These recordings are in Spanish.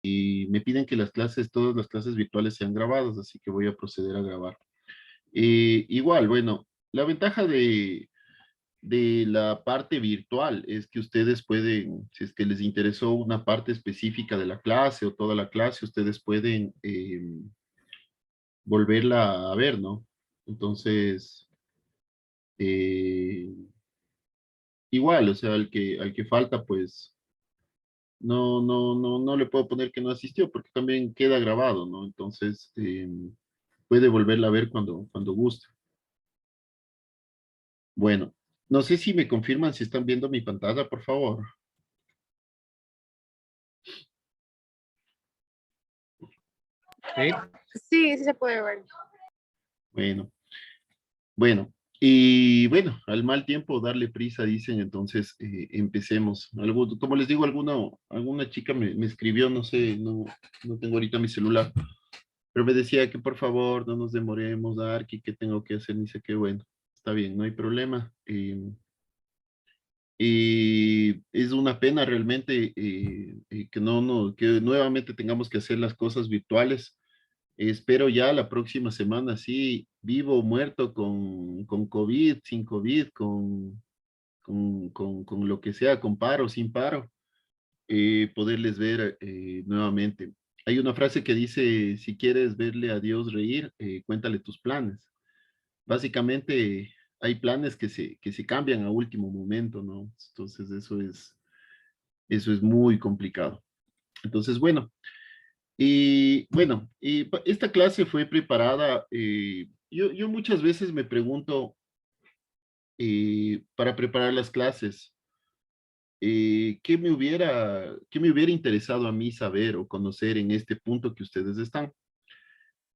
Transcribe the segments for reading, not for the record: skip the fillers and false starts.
y me piden que todas las clases virtuales sean grabadas, así que voy a proceder a grabar. Igual, bueno, la ventaja de la parte virtual es que ustedes pueden, si es que les interesó una parte específica de la clase o toda la clase, ustedes pueden volverla a ver, ¿no? Entonces, eh, igual, o sea, al que falta, pues no le puedo poner que no asistió porque también queda grabado, ¿no? Entonces, puede volverla a ver cuando guste. Bueno, no sé si me confirman si están viendo mi pantalla, por favor. Sí. Sí, sí se puede ver. Bueno, bueno. Y bueno, al mal tiempo darle prisa, dicen, entonces empecemos. Como les digo, alguna chica me escribió, no sé, no tengo ahorita mi celular, pero me decía que por favor no nos demoremos, Arqui, que tengo que hacer, ni sé qué, bueno, está bien, no hay problema. Y es una pena realmente que nuevamente tengamos que hacer las cosas virtuales. Espero ya la próxima semana, sí, vivo o muerto con COVID, sin COVID, con lo que sea, con paro, sin paro, poderles ver nuevamente. Hay una frase que dice, si quieres verle a Dios reír, cuéntale tus planes. Básicamente hay planes que se cambian a último momento, ¿no? Entonces eso es muy complicado. Entonces, bueno, esta clase fue preparada, yo muchas veces me pregunto para preparar las clases, qué me hubiera interesado a mí saber o conocer en este punto que ustedes están?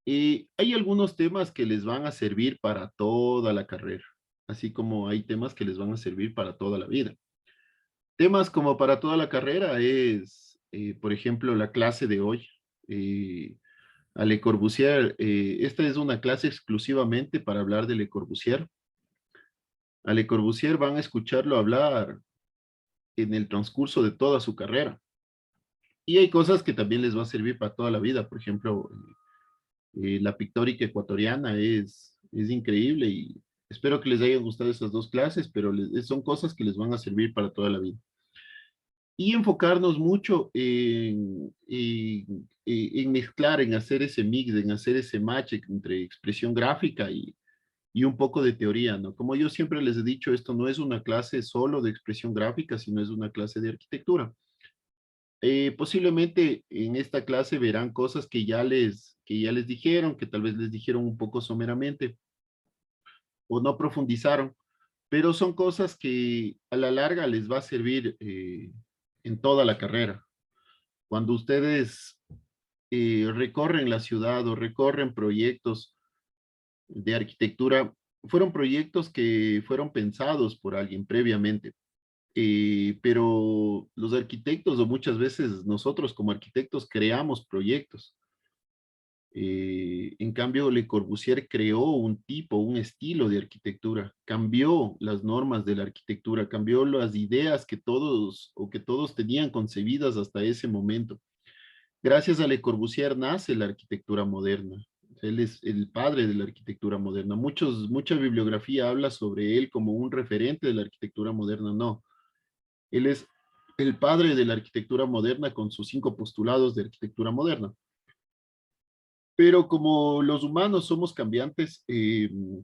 Hay algunos temas que les van a servir para toda la carrera, así como hay temas que les van a servir para toda la vida. Temas como para toda la carrera es, por ejemplo, la clase de hoy, eh, a Le Corbusier. Esta es una clase exclusivamente para hablar de Le Corbusier. A Le Corbusier van a escucharlo hablar en el transcurso de toda su carrera. Y hay cosas que también les va a servir para toda la vida. Por ejemplo, la pictórica ecuatoriana es increíble y espero que les hayan gustado esas dos clases, pero son cosas que les van a servir para toda la vida. Y enfocarnos mucho en mezclar, en hacer ese mix, en hacer ese match entre expresión gráfica y un poco de teoría, ¿no? Como yo siempre les he dicho, esto no es una clase solo de expresión gráfica, sino es una clase de arquitectura. Posiblemente en esta clase verán cosas que ya les dijeron, que tal vez les dijeron un poco someramente o no profundizaron, pero son cosas que a la larga les va a servir en toda la carrera. Cuando ustedes recorren la ciudad o recorren proyectos de arquitectura, fueron proyectos que fueron pensados por alguien previamente, pero los arquitectos o muchas veces nosotros como arquitectos creamos proyectos. En cambio, Le Corbusier creó un tipo, un estilo de arquitectura, cambió las normas de la arquitectura, cambió las ideas que todos tenían concebidas hasta ese momento. Gracias a Le Corbusier nace la arquitectura moderna. Él es el padre de la arquitectura moderna. Mucha bibliografía habla sobre él como un referente de la arquitectura moderna. No, él es el padre de la arquitectura moderna con sus 5 postulados de arquitectura moderna. Pero como los humanos somos cambiantes,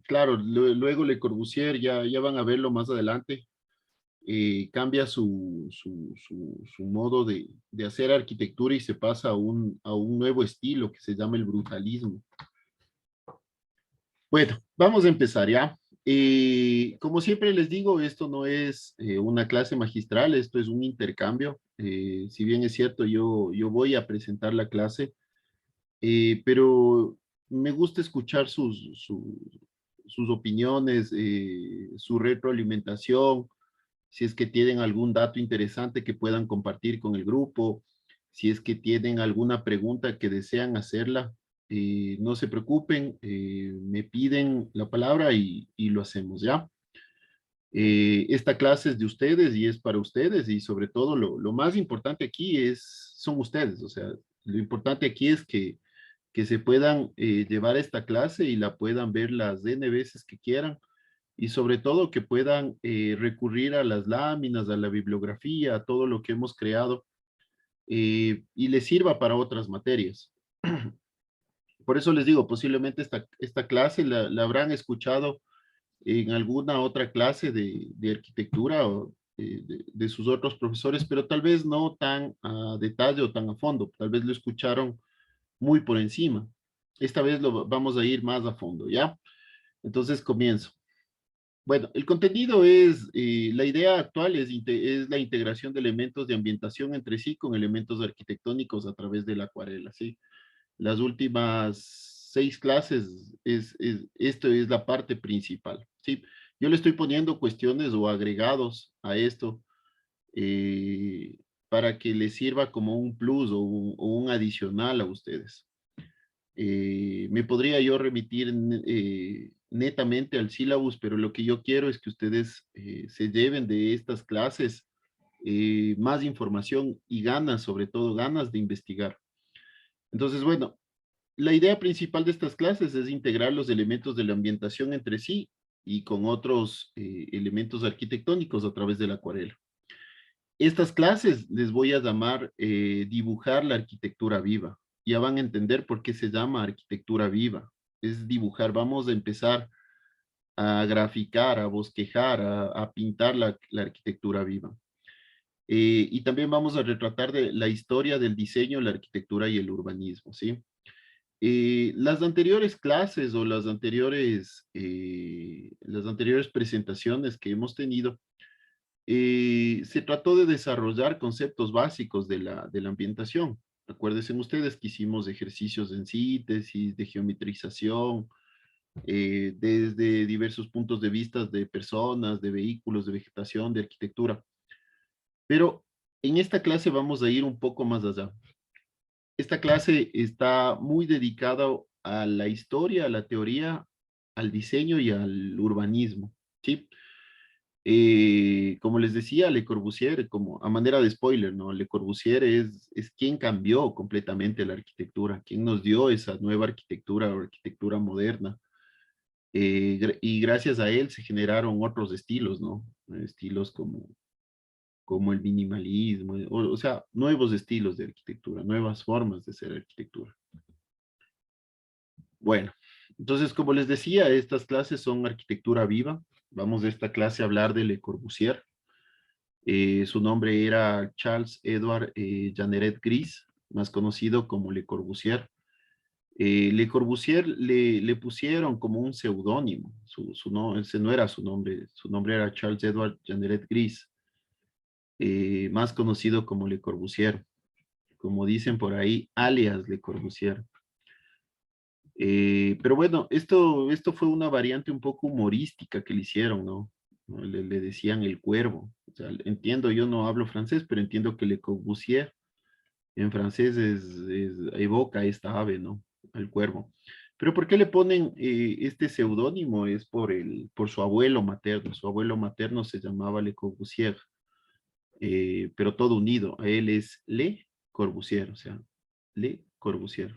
claro, luego Le Corbusier, ya van a verlo más adelante, cambia su modo de hacer arquitectura y se pasa a un nuevo estilo que se llama el brutalismo. Bueno, vamos a empezar ya. Como siempre les digo, esto no es una clase magistral, esto es un intercambio. Si bien es cierto, yo voy a presentar la clase, pero me gusta escuchar sus opiniones, su retroalimentación, si es que tienen algún dato interesante que puedan compartir con el grupo, si es que tienen alguna pregunta que desean hacerla, no se preocupen, me piden la palabra y lo hacemos, ¿ya? Esta clase es de ustedes y es para ustedes y sobre todo lo más importante aquí son ustedes, o sea, Lo importante aquí es que se puedan llevar esta clase y la puedan ver las N veces que quieran y sobre todo que puedan recurrir a las láminas, a la bibliografía, a todo lo que hemos creado y les sirva para otras materias. Por eso les digo, posiblemente esta clase la habrán escuchado en alguna otra clase de arquitectura o de sus otros profesores, pero tal vez no tan a detalle o tan a fondo, tal vez lo escucharon muy por encima. Esta vez lo vamos a ir más a fondo, ¿ya? Entonces comienzo. Bueno, el contenido es, la idea actual es la integración de elementos de ambientación entre sí con elementos arquitectónicos a través de la acuarela, ¿sí? Las últimas 6 clases, esto es la parte principal, ¿sí? Yo le estoy poniendo cuestiones o agregados a esto para que les sirva como un plus o un adicional a ustedes. Me podría yo remitir netamente al sílabus, pero lo que yo quiero es que ustedes se lleven de estas clases más información y ganas, sobre todo ganas de investigar. Entonces, bueno, la idea principal de estas clases es integrar los elementos de la ambientación entre sí y con otros elementos arquitectónicos a través de la acuarela. Estas clases les voy a llamar dibujar la arquitectura viva. Ya van a entender por qué se llama arquitectura viva. Es dibujar, vamos a empezar a graficar, a bosquejar, a pintar la arquitectura viva. Y también vamos a retratar de la historia del diseño, la arquitectura y el urbanismo, ¿sí? Las anteriores clases o las anteriores presentaciones que hemos tenido, se trató de desarrollar conceptos básicos de la ambientación. Acuérdense ustedes que hicimos ejercicios en síntesis, de geometrización, desde diversos puntos de vista de personas, de vehículos, de vegetación, de arquitectura. Pero en esta clase vamos a ir un poco más allá. Esta clase está muy dedicada a la historia, a la teoría, al diseño y al urbanismo, ¿sí? Como les decía, Le Corbusier, como a manera de spoiler, ¿no? Le Corbusier es quien cambió completamente la arquitectura, quien nos dio esa nueva arquitectura o arquitectura moderna. Y gracias a él se generaron otros estilos, ¿no? Estilos como el minimalismo, o sea, nuevos estilos de arquitectura, nuevas formas de hacer arquitectura. Bueno, entonces, como les decía, estas clases son arquitectura viva. Vamos de esta clase a hablar de Le Corbusier. Su nombre era Charles Edward Jeanneret Gris, más conocido como Le Corbusier. Le Corbusier le pusieron como un seudónimo. No, ese no era su nombre era Charles Edward Jeanneret Gris, más conocido como Le Corbusier. Como dicen por ahí, alias Le Corbusier. Pero bueno, esto fue una variante un poco humorística que le hicieron, ¿no? Le decían el cuervo. O sea, entiendo, yo no hablo francés, pero entiendo que Le Corbusier en francés evoca esta ave, ¿no? Al cuervo. Pero ¿por qué le ponen este seudónimo? Es por su abuelo materno. Su abuelo materno se llamaba Le Corbusier, pero todo unido. A él es Le Corbusier, o sea, Le Corbusier.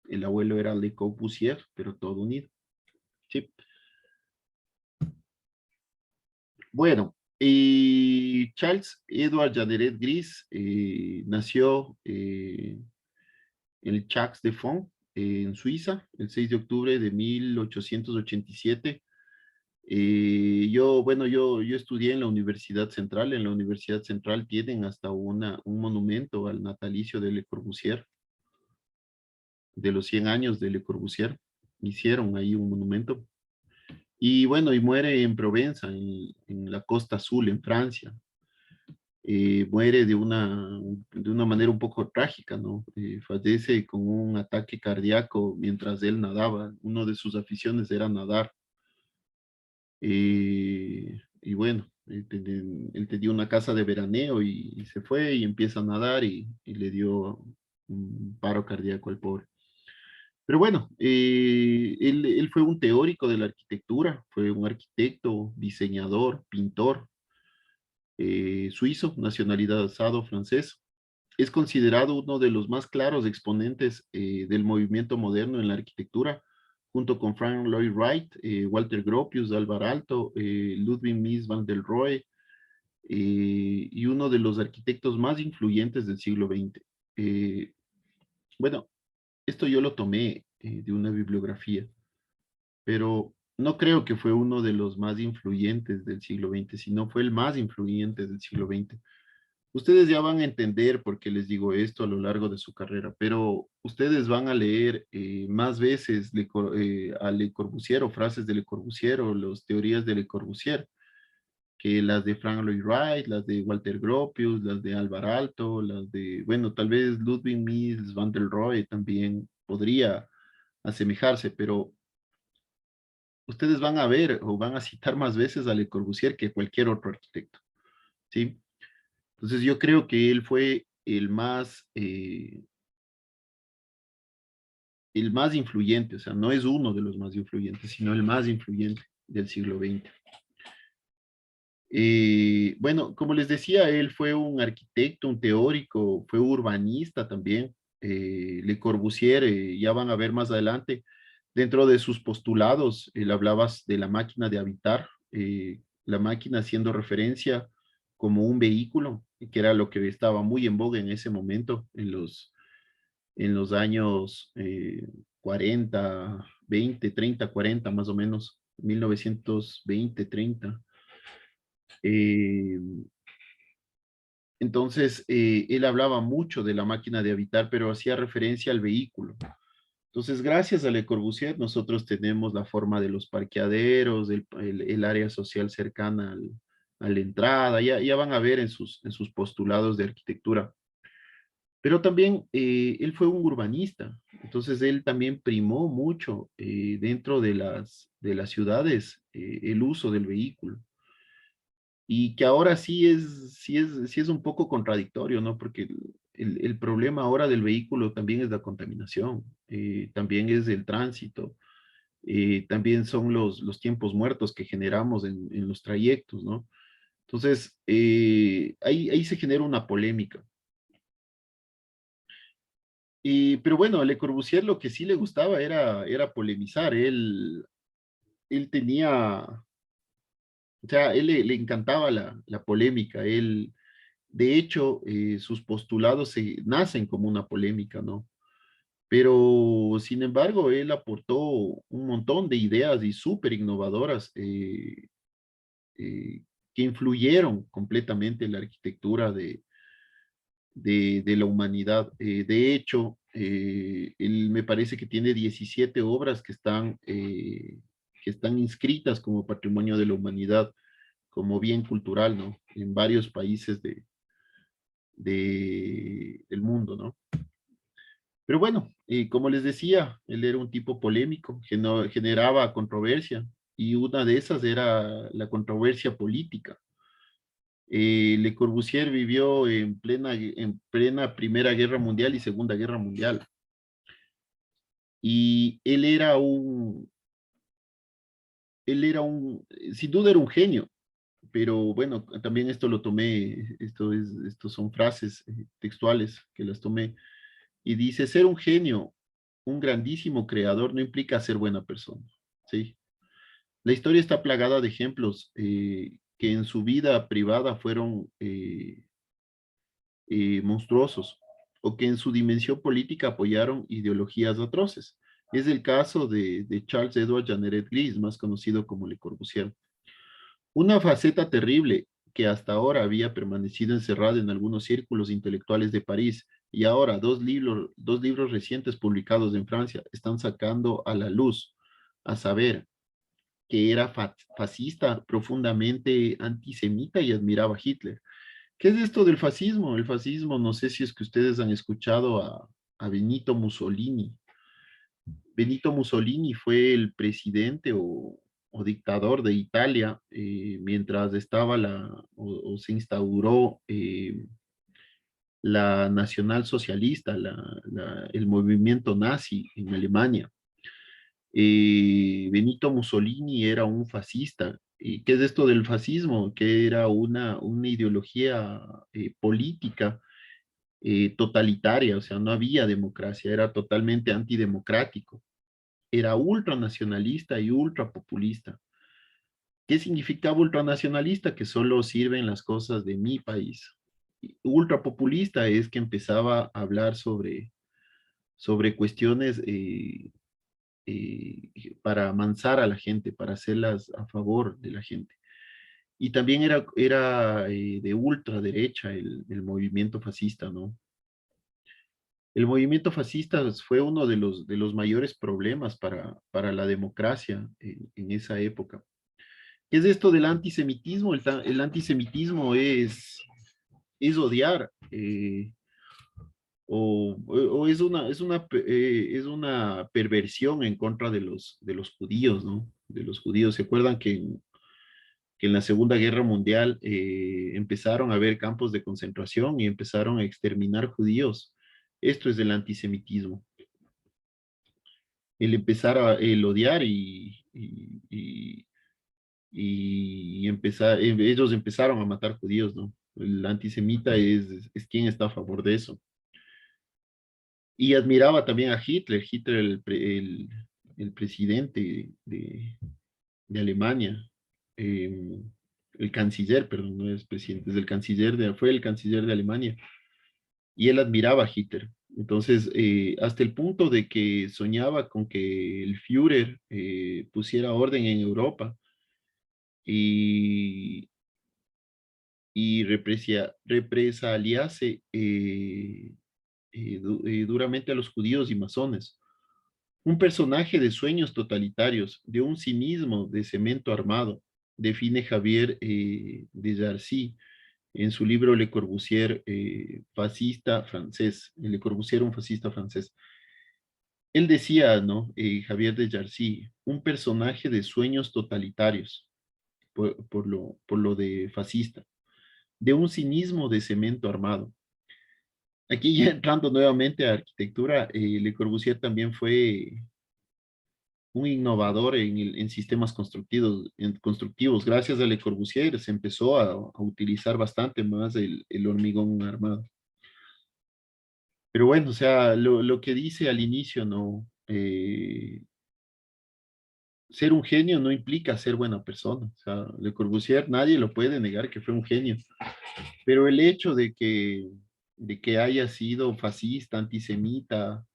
El abuelo era Le Corbusier, pero todo unido. Sí. Bueno, y Charles Edward Jeanneret Gris nació en el Chacs de Fonds, en Suiza, el 6 de octubre de 1887. Yo estudié en la Universidad Central. En la Universidad Central tienen hasta un monumento al natalicio de Le Corbusier, de los 100 años de Le Corbusier. Hicieron ahí un monumento. Y bueno, y muere en Provenza, en la Costa Azul, en Francia. Muere de una manera un poco trágica, ¿no? Fallece con un ataque cardíaco mientras él nadaba. Uno de sus aficiones era nadar. Y bueno, él tenía una casa de veraneo y se fue y empieza a nadar y le dio un paro cardíaco al pobre. Pero bueno, él fue un teórico de la arquitectura, fue un arquitecto, diseñador, pintor, suizo, nacionalizado francés. es considerado uno de los más claros exponentes del movimiento moderno en la arquitectura, junto con Frank Lloyd Wright, Walter Gropius, Alvar Aalto, Ludwig Mies van der Rohe, y uno de los arquitectos más influyentes del siglo XX. Bueno, esto yo lo tomé de una bibliografía, pero no creo que fue uno de los más influyentes del siglo XX, sino fue el más influyente del siglo XX. Ustedes ya van a entender por qué les digo esto a lo largo de su carrera, pero ustedes van a leer más veces a Le Corbusier o frases de Le Corbusier o las teorías de Le Corbusier que las de Frank Lloyd Wright, las de Walter Gropius, las de Alvar Aalto, las de, bueno, tal vez Ludwig Mies van der Rohe también podría asemejarse, pero ustedes van a ver o van a citar más veces a Le Corbusier que cualquier otro arquitecto, ¿sí? Entonces yo creo que él fue el más influyente, o sea, no es uno de los más influyentes, sino el más influyente del siglo XX. Bueno, como les decía, él fue un arquitecto, un teórico, fue urbanista también. Le Corbusier, ya van a ver más adelante, dentro de sus postulados, él hablaba de la máquina de habitar, la máquina haciendo referencia como un vehículo, que era lo que estaba muy en boga en ese momento, en los años 40, 20, 30, 40 más o menos, 1920, 30. Eh, entonces, él hablaba mucho de la máquina de habitar, pero hacía referencia al vehículo. Entonces, gracias a Le Corbusier, nosotros tenemos la forma de los parqueaderos, el área social cercana a la entrada, ya van a ver en sus postulados de arquitectura. Pero también él fue un urbanista, entonces él también primó mucho dentro de las ciudades el uso del vehículo. Y que ahora sí es un poco contradictorio, ¿no? Porque el problema ahora del vehículo también es la contaminación, también es el tránsito, también son los tiempos muertos que generamos en los trayectos, ¿no? Entonces, ahí se genera una polémica. Pero bueno, a Le Corbusier lo que sí le gustaba era polemizar. Él tenía, o sea, él le encantaba la polémica. De hecho, sus postulados nacen como una polémica, ¿no? Pero, sin embargo, él aportó un montón de ideas y súper innovadoras eh, que influyeron completamente en la arquitectura de la humanidad. De hecho, él me parece que tiene 17 obras que están inscritas como patrimonio de la humanidad, como bien cultural, ¿no? En varios países del mundo, ¿no? Pero bueno, como les decía, él era un tipo polémico, que no, generaba controversia, y una de esas era la controversia política. Le Corbusier vivió en plena Primera Guerra Mundial y Segunda Guerra Mundial, y sin duda era un genio, pero bueno, también esto lo tomé, estos son frases textuales que las tomé. Y dice, ser un genio, un grandísimo creador, no implica ser buena persona, ¿sí? La historia está plagada de ejemplos que en su vida privada fueron monstruosos o que en su dimensión política apoyaron ideologías atroces. Es el caso de Charles Edward Jeanneret Gris, más conocido como Le Corbusier. Una faceta terrible que hasta ahora había permanecido encerrada en algunos círculos intelectuales de París y ahora dos libros recientes publicados en Francia están sacando a la luz, a saber, que era fascista, profundamente antisemita y admiraba a Hitler. ¿Qué es esto del fascismo? El fascismo, no sé si es que ustedes han escuchado a Benito Mussolini. Benito Mussolini fue el presidente o dictador de Italia mientras estaba o se instauró la nacional socialista, el movimiento nazi en Alemania. Benito Mussolini era un fascista. ¿Y qué es esto del fascismo? Que era una ideología política totalitaria, o sea, no había democracia, era totalmente antidemocrático, era ultranacionalista y ultrapopulista. ¿Qué significaba ultranacionalista? Que solo sirven las cosas de mi país. Ultrapopulista es que empezaba a hablar sobre cuestiones para amansar a la gente, para hacerlas a favor de la gente. Y también era de ultraderecha el movimiento fascista, ¿no? El movimiento fascista fue uno de los mayores problemas para la democracia en esa época. ¿Qué es esto del antisemitismo? El antisemitismo es odiar o es una perversión en contra de los judíos, ¿no? De los judíos. ¿Se acuerdan que en la Segunda Guerra Mundial empezaron a haber campos de concentración y empezaron a exterminar judíos? Esto es el antisemitismo. El empezar el odiar y empezar, ellos empezaron a matar judíos, ¿no? El antisemita es quien está a favor de eso. Y admiraba también a Hitler, Hitler el presidente de Alemania, eh, el canciller, perdón, no es presidente, es el canciller, fue el canciller de Alemania, y él admiraba a Hitler. Entonces, hasta el punto de que soñaba con que el Führer pusiera orden en Europa y, y represaliase duramente a los judíos y masones. Un personaje de sueños totalitarios, de un cinismo de cemento armado, define Javier de Jarcy en su libro Le Corbusier, fascista francés. Le Corbusier, un fascista francés. Él decía, ¿no? Javier de Jarcy, un personaje de sueños totalitarios, por lo de fascista, de un cinismo de cemento armado. Aquí ya entrando nuevamente a arquitectura, Le Corbusier también fue un innovador en sistemas constructivos. Gracias a Le Corbusier se empezó a utilizar bastante más el hormigón armado. Pero bueno, o sea, lo que dice al inicio, ¿no? Ser un genio no implica ser buena persona. O sea, Le Corbusier nadie lo puede negar que fue un genio. Pero el hecho de que haya sido fascista, antisemita,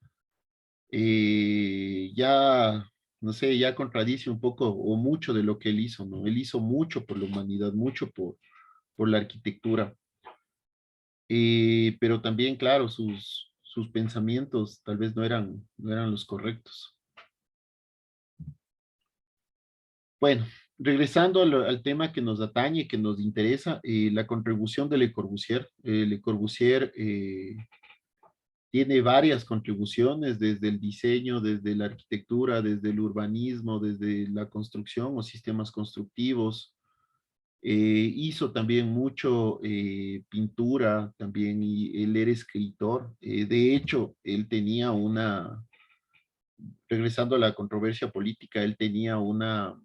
ya, no sé, ya contradice un poco o mucho de lo que él hizo, ¿no? Él hizo mucho por la humanidad, mucho por la arquitectura. Pero también, claro, sus pensamientos tal vez no eran los correctos. Bueno, regresando al tema que nos atañe, que nos interesa, la contribución de Le Corbusier. Le Corbusier tiene varias contribuciones desde el diseño, desde la arquitectura, desde el urbanismo, desde la construcción o sistemas constructivos. Hizo también mucho pintura, también, y él era escritor. De hecho, él tenía regresando a la controversia política, él tenía una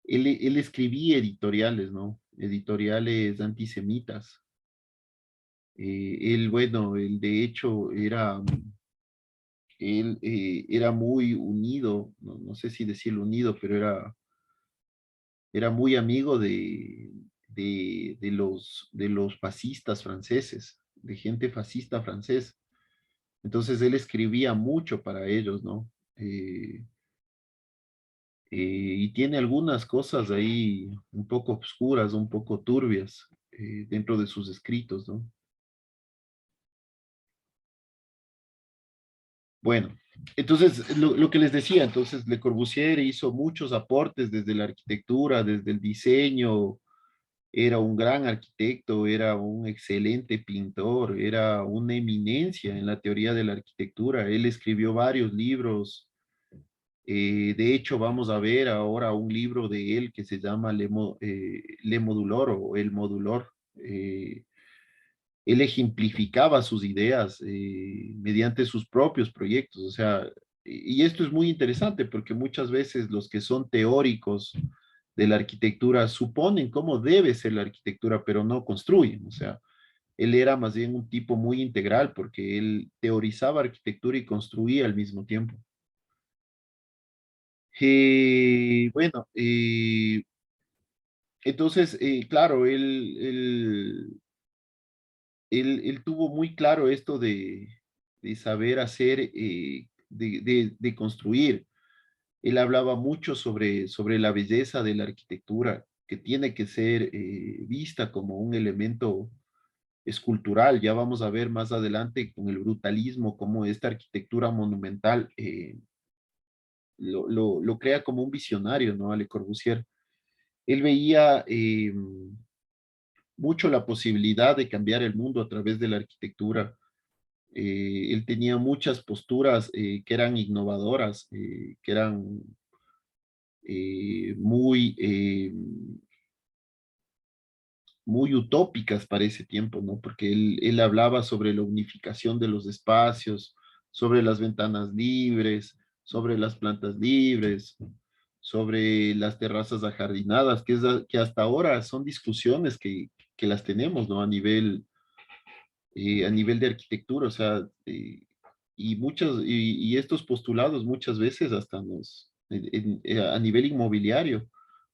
él escribía editoriales, ¿no? Editoriales antisemitas. Bueno, él de hecho él era muy unido, no sé si decirlo unido, pero era muy amigo de los fascistas franceses, de gente fascista francés. Entonces él escribía mucho para ellos, ¿no? Y tiene algunas cosas ahí un poco oscuras, un poco turbias dentro de sus escritos, ¿no? Bueno, entonces lo que les decía, entonces Le Corbusier hizo muchos aportes desde la arquitectura, desde el diseño, era un gran arquitecto, era un excelente pintor, era una eminencia en la teoría de la arquitectura. Él escribió varios libros. De hecho, vamos a ver ahora un libro de él que se llama Le Modulor o El Modulor. Él ejemplificaba sus ideas mediante sus propios proyectos. O sea, y esto es muy interesante porque muchas veces los que son teóricos de la arquitectura suponen cómo debe ser la arquitectura, pero no construyen. O sea, él era más bien un tipo muy integral porque él teorizaba arquitectura y construía al mismo tiempo. Bueno, entonces, claro, él tuvo muy claro esto de saber hacer, de construir. Él hablaba mucho sobre la belleza de la arquitectura, que tiene que ser vista como un elemento escultural. Ya vamos a ver más adelante con el brutalismo, cómo esta arquitectura monumental lo crea como un visionario, ¿no? A Le Corbusier. Él veía mucho la posibilidad de cambiar el mundo a través de la arquitectura. Él tenía muchas posturas que eran innovadoras, que eran muy utópicas para ese tiempo, ¿no? Porque él hablaba sobre la unificación de los espacios, sobre las ventanas libres, sobre las plantas libres, sobre las terrazas ajardinadas, que hasta ahora son discusiones que las tenemos, ¿no? A nivel de arquitectura, o sea, y estos postulados muchas veces hasta a nivel inmobiliario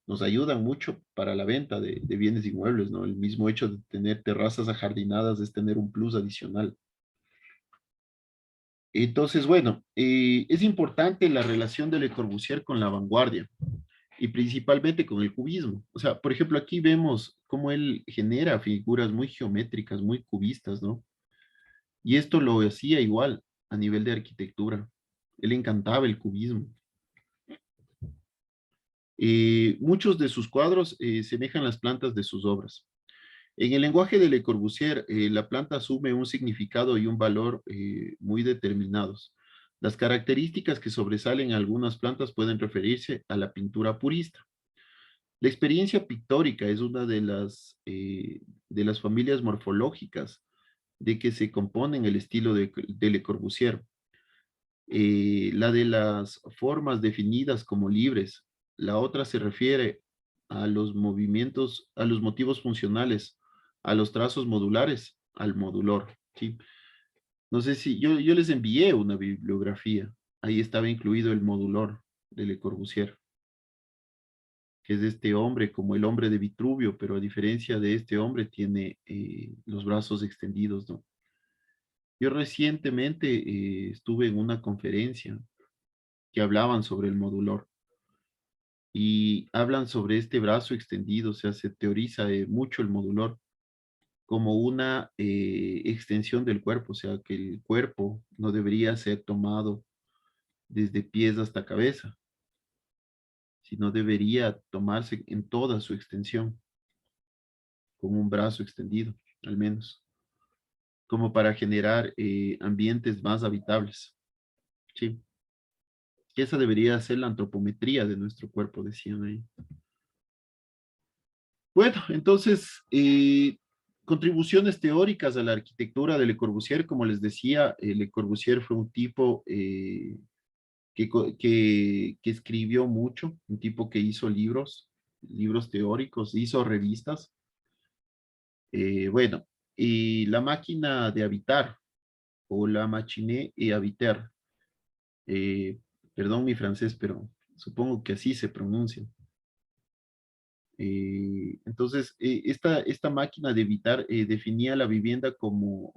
nos ayudan mucho para la venta de bienes inmuebles, ¿no? El mismo hecho de tener terrazas ajardinadas es tener un plus adicional. Entonces, bueno, es importante la relación de Le Corbusier con la vanguardia y principalmente con el cubismo. O sea, por ejemplo, aquí vemos cómo él genera figuras muy geométricas, muy cubistas, ¿no? Y esto lo hacía igual a nivel de arquitectura. Él encantaba el cubismo. Muchos de sus cuadros semejan las plantas de sus obras. En el lenguaje de Le Corbusier, la planta asume un significado y un valor muy determinados. Las características que sobresalen a algunas plantas pueden referirse a la pintura purista. La experiencia pictórica es una de las familias morfológicas de que se componen el estilo de Le Corbusier. La de las formas definidas como libres. La otra se refiere a los movimientos, a los motivos funcionales, a los trazos modulares, al modulor, ¿sí? No sé si yo les envié una bibliografía. Ahí estaba incluido el modulor de Le Corbusier, que es de este hombre como el hombre de Vitruvio, pero a diferencia de este hombre tiene los brazos extendidos, ¿no? Yo recientemente estuve en una conferencia que hablaban sobre el modulor y hablan sobre este brazo extendido, o sea, se teoriza mucho el modulor como una extensión del cuerpo, o sea, que el cuerpo no debería ser tomado desde pies hasta cabeza, sino debería tomarse en toda su extensión, como un brazo extendido, al menos, como para generar ambientes más habitables, ¿sí? Que esa debería ser la antropometría de nuestro cuerpo, decían ahí. Bueno, entonces, contribuciones teóricas a la arquitectura de Le Corbusier, como les decía, Le Corbusier fue un tipo que escribió mucho, un tipo que hizo libros teóricos, hizo revistas. Bueno, y la máquina de habitar, o la machine et habiter, eh, perdón mi francés, pero supongo que así se pronuncia. Entonces, esta máquina de evitar definía la vivienda como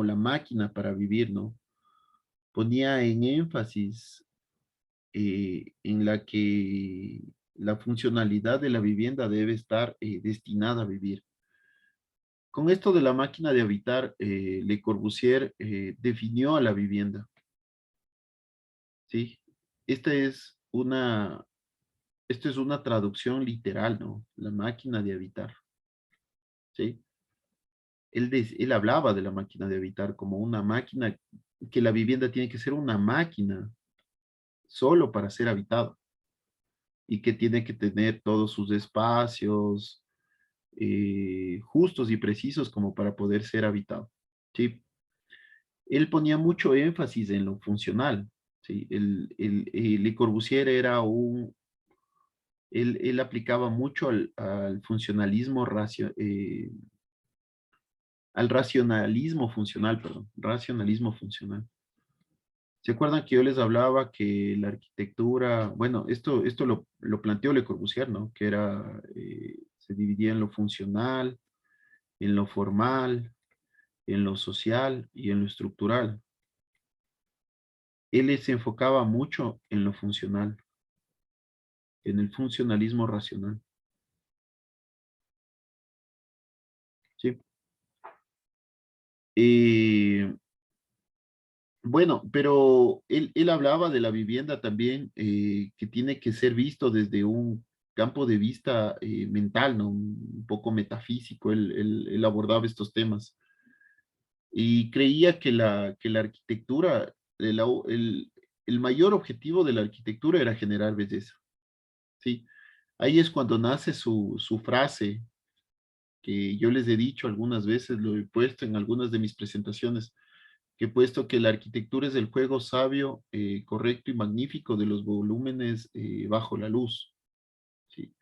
la máquina para vivir, ¿no? Ponía en énfasis en la que la funcionalidad de la vivienda debe estar destinada a vivir. Con esto de la máquina de habitar, Le Corbusier definió a la vivienda, ¿sí? Esta es una, Esto es una traducción literal, ¿no? La máquina de habitar, ¿sí? Él hablaba de la máquina de habitar como una máquina, que la vivienda tiene que ser una máquina solo para ser habitado y que tiene que tener todos sus espacios justos y precisos como para poder ser habitado. ¿Sí? Él ponía mucho énfasis en lo funcional. ¿Sí? Le Corbusier era Él aplicaba mucho al funcionalismo, al racionalismo funcional, perdón, racionalismo funcional. ¿Se acuerdan que yo les hablaba que la arquitectura, bueno, esto lo planteó Le Corbusier, ¿no? Que era, se dividía en lo funcional, en lo formal, en lo social y en lo estructural. Él se enfocaba mucho en lo funcional, en el funcionalismo racional, ¿sí? Eh, bueno, pero él hablaba de la vivienda también, que tiene que ser visto desde un campo de vista mental, ¿no? Un poco metafísico, él abordaba estos temas y creía que la arquitectura, el mayor objetivo de la arquitectura era generar belleza, ¿sí? Ahí es cuando nace su frase, que yo les he dicho algunas veces, lo he puesto en algunas de mis presentaciones, que he puesto que la arquitectura es el juego sabio, correcto y magnífico de los volúmenes bajo la luz, ¿sí?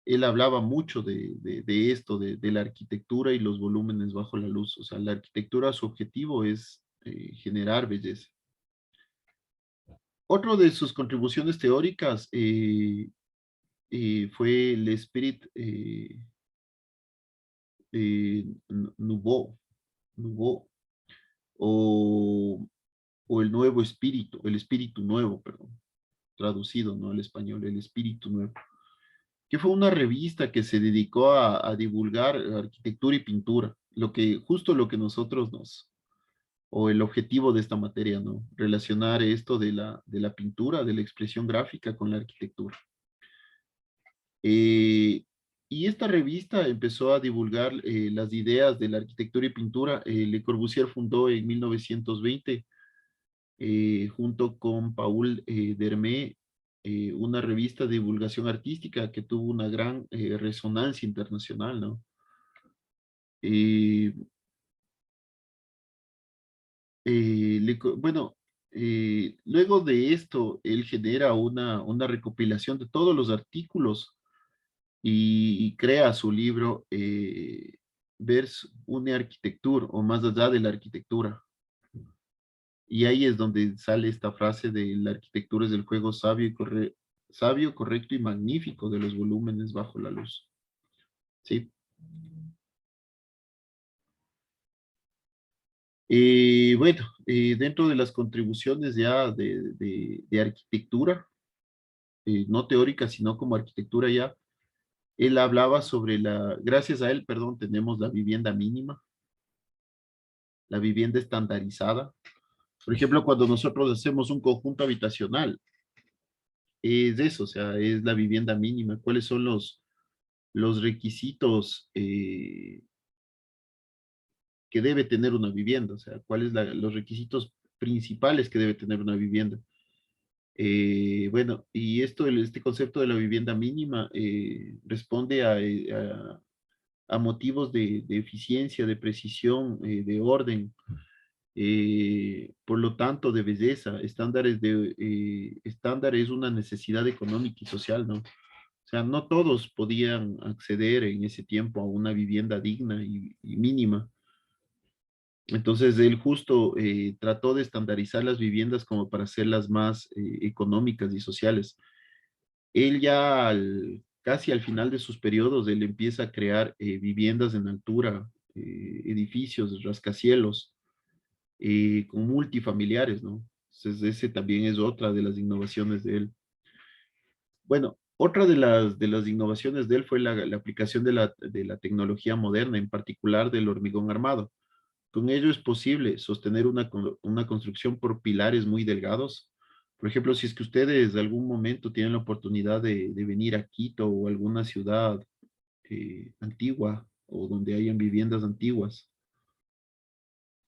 Él hablaba mucho de esto, de la arquitectura y los volúmenes bajo la luz. O sea, la arquitectura, su objetivo es generar belleza. Otro de sus contribuciones teóricas fue el Spirit Nouveau, Nouveau, o, o el espíritu nuevo, perdón, traducido, ¿no? Al español, el espíritu nuevo, que fue una revista que se dedicó a divulgar arquitectura y pintura, justo lo que nosotros o el objetivo de esta materia, ¿no? Relacionar esto de la pintura, de la expresión gráfica con la arquitectura. Eh, y esta revista empezó a divulgar las ideas de la arquitectura y pintura. Le Corbusier fundó en 1920, junto con Paul Dermé, una revista de divulgación artística que tuvo una gran resonancia internacional, ¿no? Eh, bueno, luego de esto, él genera una recopilación de todos los artículos y crea su libro Vers une arquitecture, o más allá de la arquitectura. Y ahí es donde sale esta frase de la arquitectura es el juego sabio, sabio, correcto y magnífico de los volúmenes bajo la luz. ¿Sí? Bueno, dentro de las contribuciones ya de arquitectura, no teórica, sino como arquitectura ya, él hablaba sobre gracias a él, perdón, tenemos la vivienda mínima, la vivienda estandarizada. Por ejemplo, cuando nosotros hacemos un conjunto habitacional, es eso, o sea, es la vivienda mínima. ¿Cuáles son los requisitos que debe tener una vivienda? O sea, ¿cuáles los requisitos principales que debe tener una vivienda? Bueno, y este concepto de la vivienda mínima responde a motivos de eficiencia, de precisión, de orden, por lo tanto, de belleza. Estándar es una necesidad económica y social, ¿no? O sea, no todos podían acceder en ese tiempo a una vivienda digna y mínima. Entonces, él justo trató de estandarizar las viviendas como para hacerlas más económicas y sociales. Él ya casi al final de sus periodos, él empieza a crear viviendas en altura, edificios, rascacielos, con multifamiliares, ¿no? Entonces, ese también es otra de las innovaciones de él. Bueno, otra de las innovaciones de él fue la aplicación de la tecnología moderna, en particular del hormigón armado. Con ello es posible sostener una construcción por pilares muy delgados. Por ejemplo, si es que ustedes de algún momento tienen la oportunidad de venir a Quito o alguna ciudad antigua o donde hayan viviendas antiguas,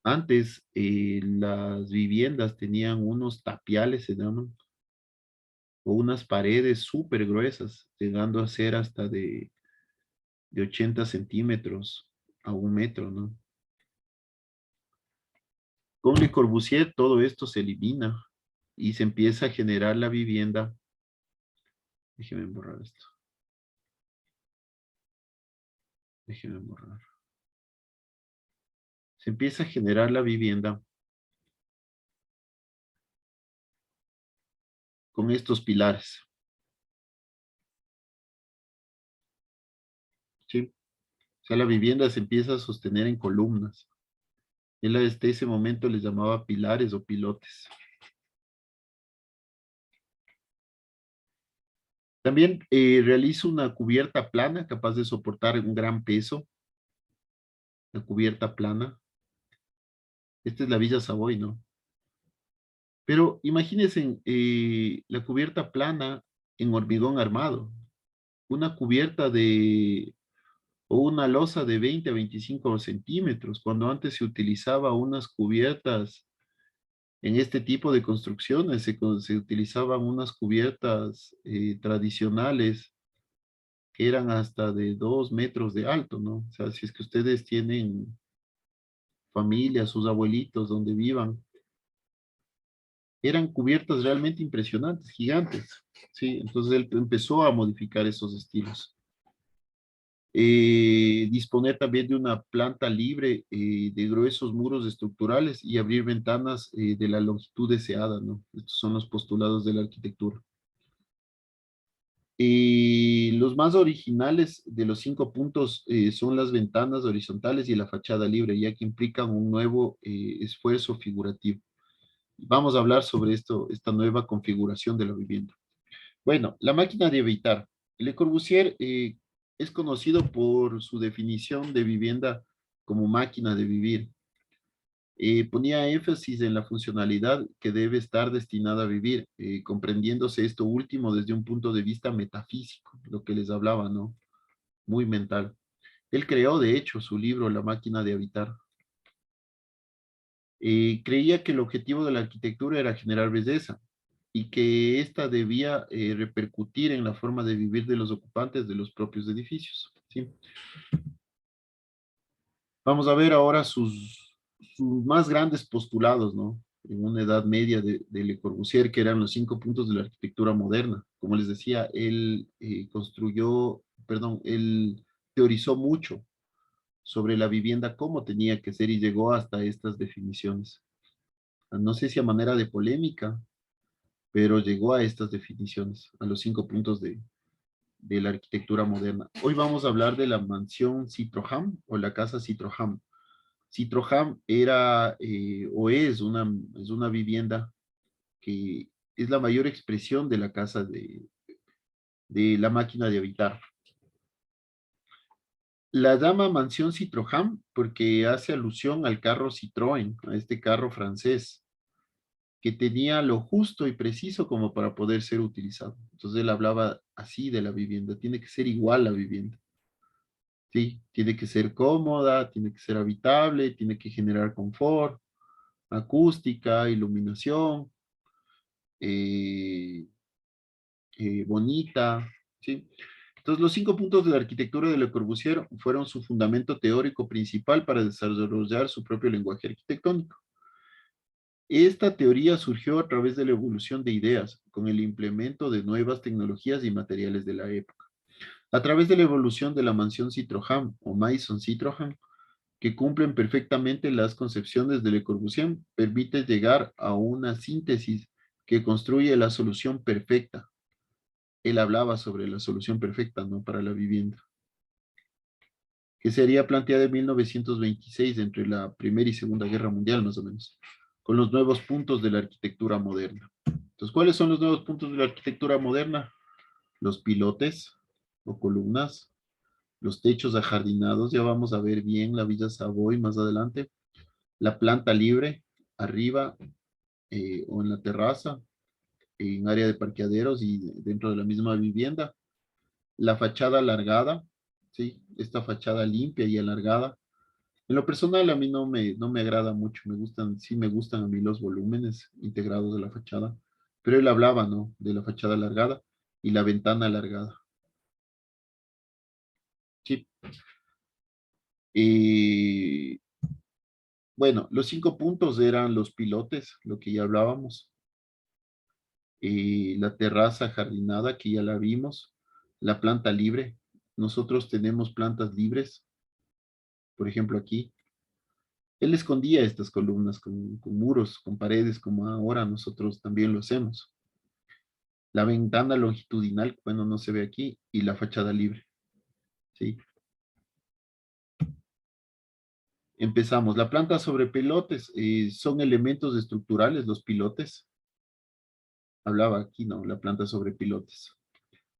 antes las viviendas tenían unos tapiales, se llaman, o unas paredes súper gruesas, llegando a ser hasta de 80 centímetros a 1 metro, ¿no? Con Le Corbusier todo esto se elimina y se empieza a generar la vivienda Déjenme borrar esto. Déjenme borrar. Se empieza a generar la vivienda con estos pilares. ¿Sí? O sea, la vivienda se empieza a sostener en columnas. Él hasta ese momento les llamaba pilares o pilotes. También realiza una cubierta plana capaz de soportar un gran peso. La cubierta plana. Esta es la Villa Savoy, ¿no? Pero imagínense la cubierta plana en hormigón armado. Una cubierta de, o una losa de 20 a 25 centímetros, cuando antes se utilizaba unas cubiertas en este tipo de construcciones, se utilizaban unas cubiertas tradicionales que eran hasta de 2 metros de alto, ¿no? O sea, si es que ustedes tienen familia, sus abuelitos donde vivan, eran cubiertas realmente impresionantes, gigantes, ¿sí? Entonces él empezó a modificar esos estilos. Disponer también de una planta libre de gruesos muros estructurales y abrir ventanas de la longitud deseada, ¿no? Estos son los postulados de la arquitectura. Los más originales de los 5 puntos son las ventanas horizontales y la fachada libre, ya que implican un nuevo esfuerzo figurativo. Vamos a hablar sobre esto, esta nueva configuración de la vivienda. Bueno, la máquina de habitar. Le Corbusier es conocido por su definición de vivienda como máquina de vivir. Ponía énfasis en la funcionalidad que debe estar destinada a vivir, comprendiéndose esto último desde un punto de vista metafísico, lo que les hablaba, ¿no? Muy mental. Él creó, de hecho, su libro La máquina de habitar. Creía que el objetivo de la arquitectura era generar belleza y que ésta debía repercutir en la forma de vivir de los ocupantes de los propios edificios. ¿Sí? Vamos a ver ahora sus más grandes postulados, ¿no? En una edad media de Le Corbusier, que eran los 5 puntos de la arquitectura moderna. Como les decía, él él teorizó mucho sobre la vivienda, cómo tenía que ser y llegó hasta estas definiciones. No sé si a manera de polémica, pero llegó a estas definiciones, a los 5 puntos de la arquitectura moderna. Hoy vamos a hablar de la mansión Citroham o la casa Citroham. Citroham era o es una vivienda que es la mayor expresión de la casa de la máquina de habitar. La llama mansión Citroham porque hace alusión al carro Citroën, a este carro francés, que tenía lo justo y preciso como para poder ser utilizado. Entonces él hablaba así de la vivienda, tiene que ser igual la vivienda. Sí, tiene que ser cómoda, tiene que ser habitable, tiene que generar confort, acústica, iluminación, eh, bonita, ¿sí? Entonces, los 5 puntos de la arquitectura de Le Corbusier fueron su fundamento teórico principal para desarrollar su propio lenguaje arquitectónico. Esta teoría surgió a través de la evolución de ideas, con el implemento de nuevas tecnologías y materiales de la época. A través de la evolución de la mansión Citroham o Maison Citroham, que cumplen perfectamente las concepciones de Le Corbusier, permite llegar a una síntesis que construye la solución perfecta. Él hablaba sobre la solución perfecta, ¿no? Para la vivienda, que sería planteada en 1926 entre la Primera y Segunda Guerra Mundial, más o menos, con los nuevos puntos de la arquitectura moderna. Entonces, ¿cuáles son los nuevos puntos de la arquitectura moderna? Los pilotes o columnas, los techos ajardinados, ya vamos a ver bien la Villa Savoy más adelante, la planta libre, arriba o en la terraza, en área de parqueaderos y dentro de la misma vivienda, la fachada alargada, ¿sí? Esta fachada limpia y alargada. En lo personal a mí no me agrada mucho, sí me gustan a mí los volúmenes integrados de la fachada, pero él hablaba, ¿no? De la fachada alargada y la ventana alargada. Sí. Y bueno, los 5 puntos eran los pilotes, lo que ya hablábamos. la terraza jardinada, que ya la vimos, la planta libre. Nosotros tenemos plantas libres, por ejemplo aquí. Él escondía estas columnas con muros, con paredes, como ahora nosotros también lo hacemos. La ventana longitudinal, bueno, no se ve aquí, y la fachada libre. ¿Sí? Empezamos. La planta sobre pilotes son elementos estructurales, los pilotes. Hablaba aquí, ¿no? La planta sobre pilotes.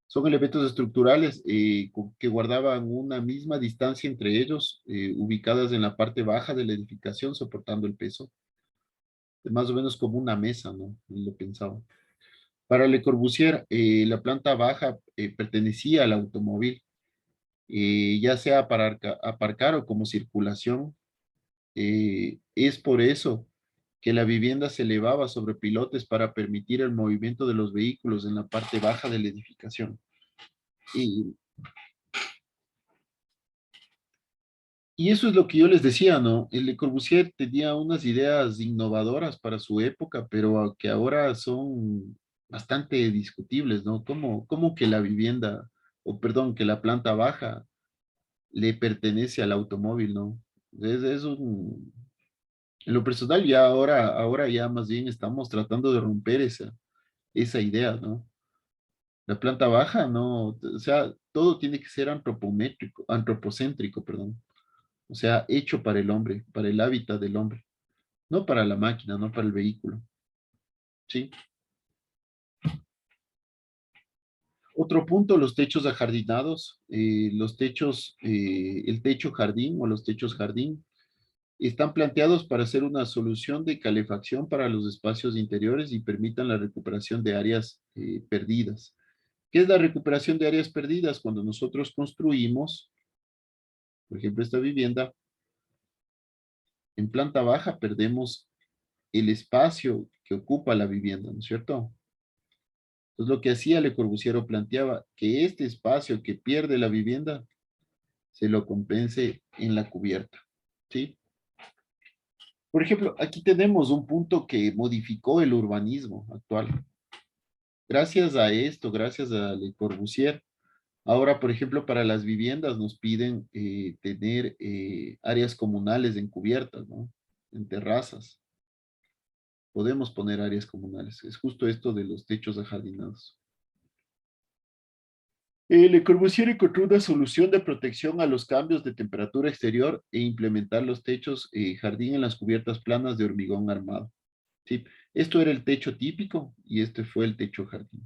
Son elementos estructurales que guardaban una misma distancia entre ellos, ubicadas en la parte baja de la edificación, soportando el peso. Más o menos como una mesa, ¿no? Lo pensaba. Para Le Corbusier, la planta baja pertenecía al automóvil, ya sea para aparcar o como circulación. Es por eso que la vivienda se elevaba sobre pilotes para permitir el movimiento de los vehículos en la parte baja de la edificación. Y, y eso es lo que yo les decía, ¿no? El Le Corbusier tenía unas ideas innovadoras para su época, pero que ahora son bastante discutibles, ¿no? ¿Cómo que la vivienda, o perdón, que la planta baja le pertenece al automóvil, ¿no? Es en lo personal ya ahora ya más bien estamos tratando de romper esa idea, ¿no? La planta baja, ¿no? O sea, todo tiene que ser antropocéntrico, perdón. O sea, hecho para el hombre, para el hábitat del hombre, no para la máquina, no para el vehículo, ¿sí? Otro punto, los techos ajardinados, el techo jardín o los techos jardín están planteados para ser una solución de calefacción para los espacios interiores y permitan la recuperación de áreas perdidas. ¿Qué es la recuperación de áreas perdidas? Cuando nosotros construimos, por ejemplo, esta vivienda, en planta baja perdemos el espacio que ocupa la vivienda, ¿no es cierto? Entonces, lo que hacía Le Corbusier planteaba que este espacio que pierde la vivienda se lo compense en la cubierta, ¿sí? Por ejemplo, aquí tenemos un punto que modificó el urbanismo actual. Gracias a esto, gracias a Le Corbusier, ahora, por ejemplo, para las viviendas nos piden tener áreas comunales encubiertas, ¿no? En terrazas. Podemos poner áreas comunales. Es justo esto de los techos ajardinados. Le Corbusier encontró una solución de protección a los cambios de temperatura exterior e implementar los techos jardín en las cubiertas planas de hormigón armado. ¿Sí? Esto era el techo típico y este fue el techo jardín.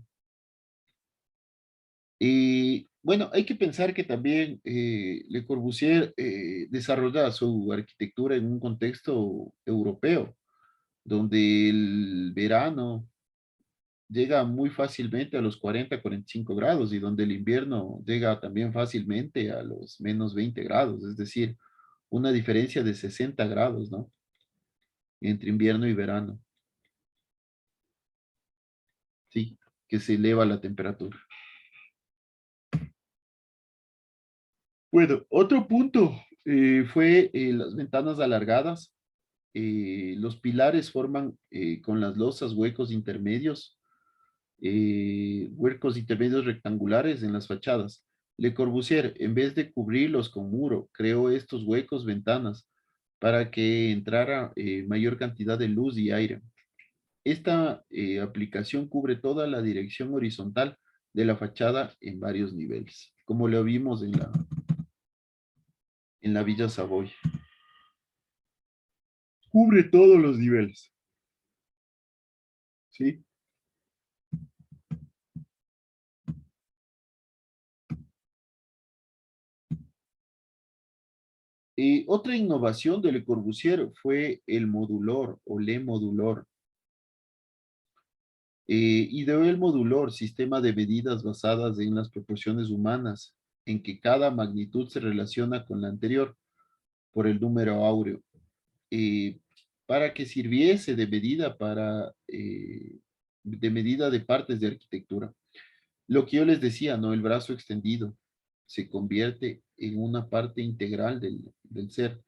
Y bueno, hay que pensar que también Le Corbusier desarrolla su arquitectura en un contexto europeo, donde el verano llega muy fácilmente a los 40, 45 grados y donde el invierno llega también fácilmente a los -20 grados, es decir, una diferencia de 60 grados, ¿no? Entre invierno y verano, sí, que se eleva la temperatura. Bueno, otro punto fue las ventanas alargadas. Los pilares forman con las losas huecos intermedios rectangulares en las fachadas. Le Corbusier, en vez de cubrirlos con muro, creó estos huecos ventanas para que entrara mayor cantidad de luz y aire. Esta aplicación cubre toda la dirección horizontal de la fachada en varios niveles, como lo vimos en la Villa Savoy. Cubre todos los niveles, ¿sí? Otra innovación de Le Corbusier fue el modulor o Le Modulor. Ideó el modulor, sistema de medidas basadas en las proporciones humanas, en que cada magnitud se relaciona con la anterior por el número áureo, eh, para que sirviese de medida de partes de arquitectura. Lo que yo les decía, ¿no? El brazo extendido se convierte en una parte integral del ser.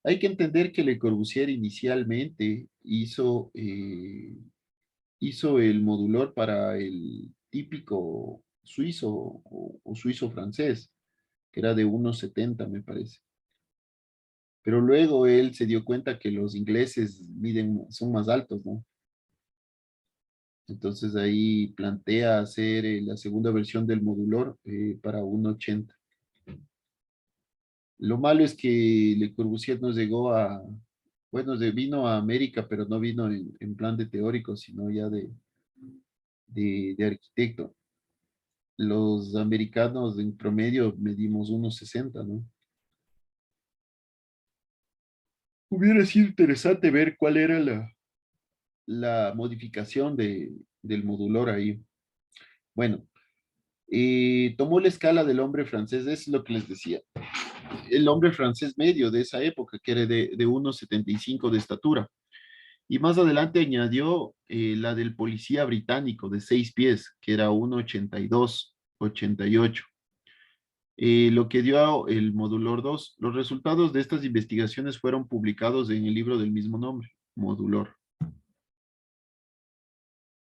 Hay que entender que Le Corbusier inicialmente hizo el modulor para el típico suizo o suizo francés, que era de 1,70 me parece. Pero luego él se dio cuenta que los ingleses son más altos, ¿no? Entonces ahí plantea hacer la segunda versión del modulor para 1,80. Lo malo es que Le Corbusier no llegó bueno, vino a América, pero no vino en plan de teórico, sino ya de arquitecto. Los americanos en promedio medimos 1,60, ¿no? Hubiera sido interesante ver cuál era la modificación del modulor ahí. Bueno, tomó la escala del hombre francés, eso es lo que les decía. El hombre francés medio de esa época, que era de 1,75 de estatura. Y más adelante añadió la del policía británico de 6 pies, que era 1,82, 88. Lo que dio el modulor 2. Los resultados de estas investigaciones fueron publicados en el libro del mismo nombre, Modulor.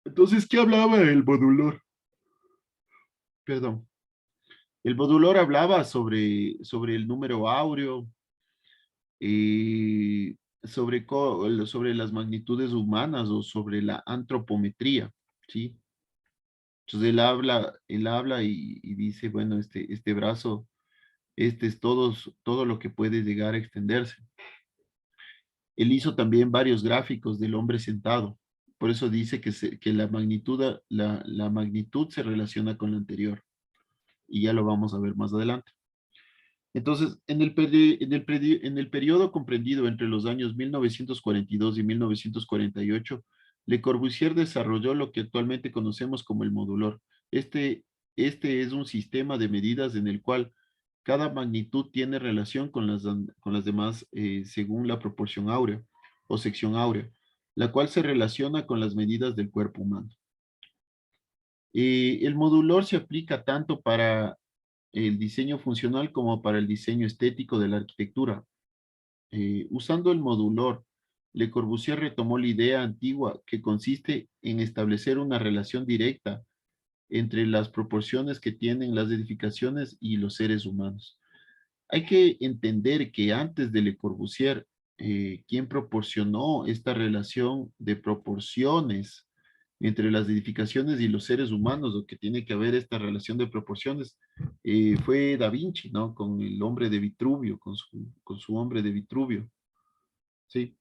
Entonces, ¿qué hablaba el modulor? Perdón. El modulor hablaba sobre el número áureo, eh, sobre las magnitudes humanas o sobre la antropometría, ¿sí? Entonces él habla y dice, bueno, este brazo, este es todo lo que puede llegar a extenderse. Él hizo también varios gráficos del hombre sentado. Por eso dice que la magnitud se relaciona con la anterior. Y ya lo vamos a ver más adelante. Entonces, en el periodo comprendido entre los años 1942 y 1948, Le Corbusier desarrolló lo que actualmente conocemos como el modulor. Este, este es un sistema de medidas en el cual cada magnitud tiene relación con las demás según la proporción áurea o sección áurea, la cual se relaciona con las medidas del cuerpo humano. El modulor se aplica tanto para el diseño funcional como para el diseño estético de la arquitectura. Usando el modulor, Le Corbusier retomó la idea antigua que consiste en establecer una relación directa entre las proporciones que tienen las edificaciones y los seres humanos. Hay que entender que antes de Le Corbusier, quien proporcionó esta relación de proporciones entre las edificaciones y los seres humanos, o que tiene que haber esta relación de proporciones, fue Da Vinci, ¿no? Con el hombre de Vitruvio, con su hombre de Vitruvio, ¿sí?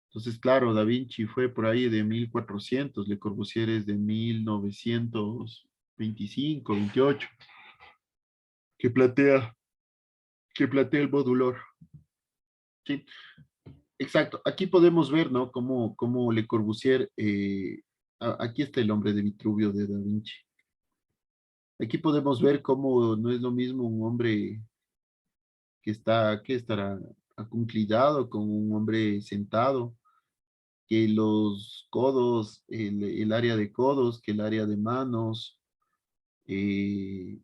Entonces, claro, Da Vinci fue por ahí de 1400, Le Corbusier es de 1925, 28, que plantea, que plantea el modulor, ¿sí? Exacto, aquí podemos ver, ¿no? Cómo Le Corbusier, aquí está el hombre de Vitruvio de Da Vinci. Aquí podemos ver cómo no es lo mismo un hombre que estará acunclillado con un hombre sentado, que los codos, el área de codos, que el área de manos, eh,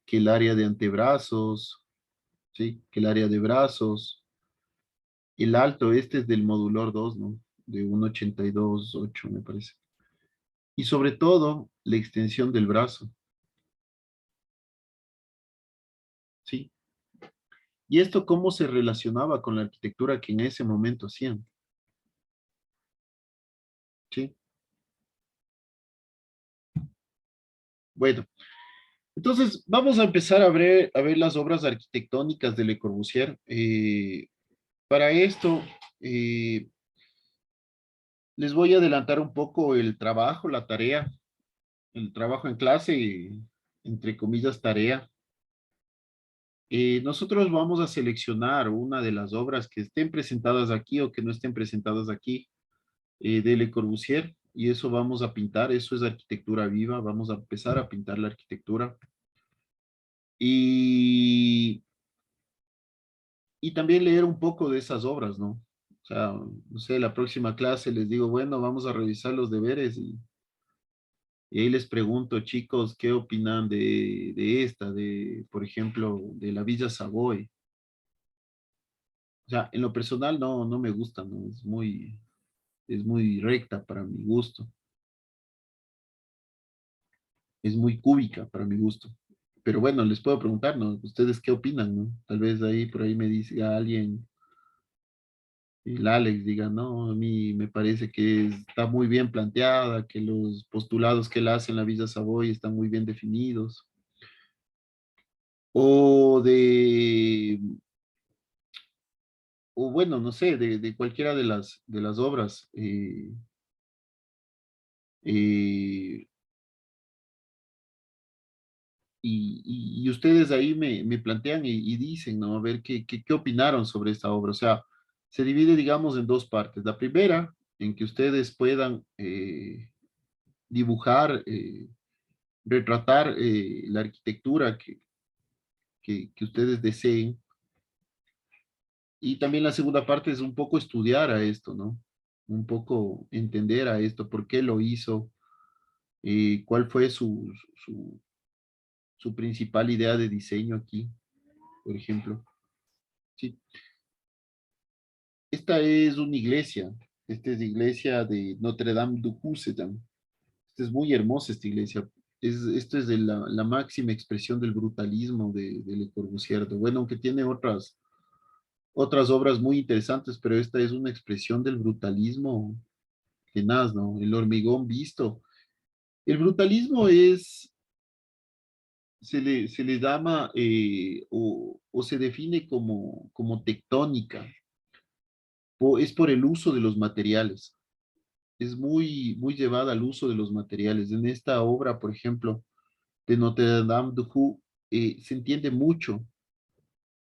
que el área de antebrazos, ¿sí? Que el área de brazos. El alto, este es del modulor 2, ¿no? De 1,82,8 me parece. Y sobre todo, la extensión del brazo, ¿sí? ¿Y esto cómo se relacionaba con la arquitectura que en ese momento hacían? ¿Sí? Bueno, entonces vamos a empezar a ver las obras arquitectónicas de Le Corbusier. Para esto, eh, les voy a adelantar un poco el trabajo, la tarea, el trabajo en clase, entre comillas, tarea. Nosotros vamos a seleccionar una de las obras que estén presentadas aquí o que no estén presentadas aquí de Le Corbusier, y eso vamos a pintar, eso es arquitectura viva, vamos a empezar a pintar la arquitectura. Y, y también leer un poco de esas obras, ¿no? O sea, no sé, la próxima clase les digo, bueno, vamos a revisar los deberes y ahí les pregunto, chicos, ¿qué opinan de esta, por ejemplo, de la Villa Savoy? O sea, en lo personal no me gusta, ¿no? Es muy recta para mi gusto. Es muy cúbica para mi gusto. Pero bueno, les puedo preguntar, ¿no? ¿Ustedes qué opinan, no? Tal vez ahí, por ahí me dice alguien, el Alex diga, no, a mí me parece que está muy bien planteada, que los postulados que él hace en la Villa Savoy están muy bien definidos. O de, o bueno, no sé, de cualquiera de las obras. Eh, y ustedes ahí me plantean y dicen, ¿no? A ver qué opinaron sobre esta obra. O sea, se divide, digamos, en dos partes. La primera, en que ustedes puedan dibujar, retratar la arquitectura que ustedes deseen. Y también la segunda parte es un poco estudiar a esto, ¿no? Un poco entender a esto, por qué lo hizo, cuál fue su, su principal idea de diseño aquí, por ejemplo. Sí. Esta es una iglesia. Esta es la iglesia de Notre Dame du Pucedan. Esta es muy hermosa esta iglesia. Esto es de la máxima expresión del brutalismo de Le Corbusier. Bueno, aunque tiene otras obras muy interesantes, pero esta es una expresión del brutalismo tenaz, ¿no? El hormigón visto. El brutalismo se le llama o se define como tectónica, es por el uso de los materiales. Es muy llevada al uso de los materiales. En esta obra, por ejemplo, de Notre Dame du Joux, se entiende mucho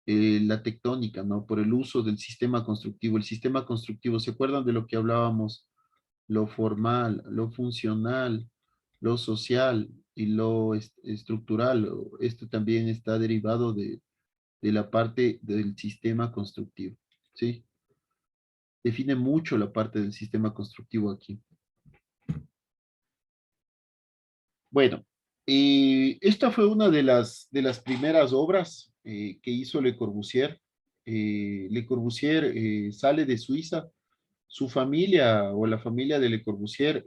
la tectónica, ¿no? Por el uso del sistema constructivo. El sistema constructivo, ¿se acuerdan de lo que hablábamos? Lo formal, lo funcional, lo social y lo estructural. Esto también está derivado de la parte del sistema constructivo, ¿sí? Define mucho la parte del sistema constructivo aquí. Bueno, esta fue una de las primeras obras que hizo Le Corbusier. Le Corbusier sale de Suiza. Su familia o la familia de Le Corbusier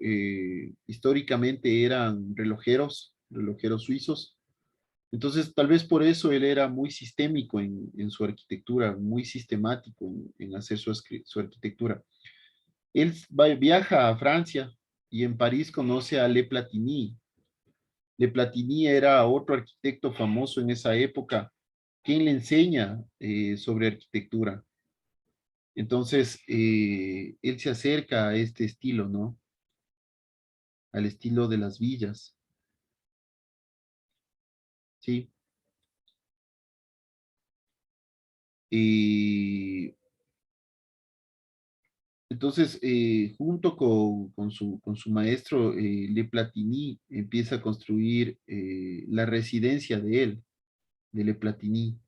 históricamente eran relojeros, relojeros suizos. Entonces, tal vez por eso él era muy sistémico en su arquitectura, muy sistemático en hacer su arquitectura. Él viaja a Francia y en París conoce a Le Platini. Le Platini era otro arquitecto famoso en esa época, quien le enseña sobre arquitectura. Entonces, él se acerca a este estilo, ¿no? Al estilo de las villas, ¿sí? Y entonces, junto con su maestro, Le Platini, empieza a construir la residencia de él, de Le Platini.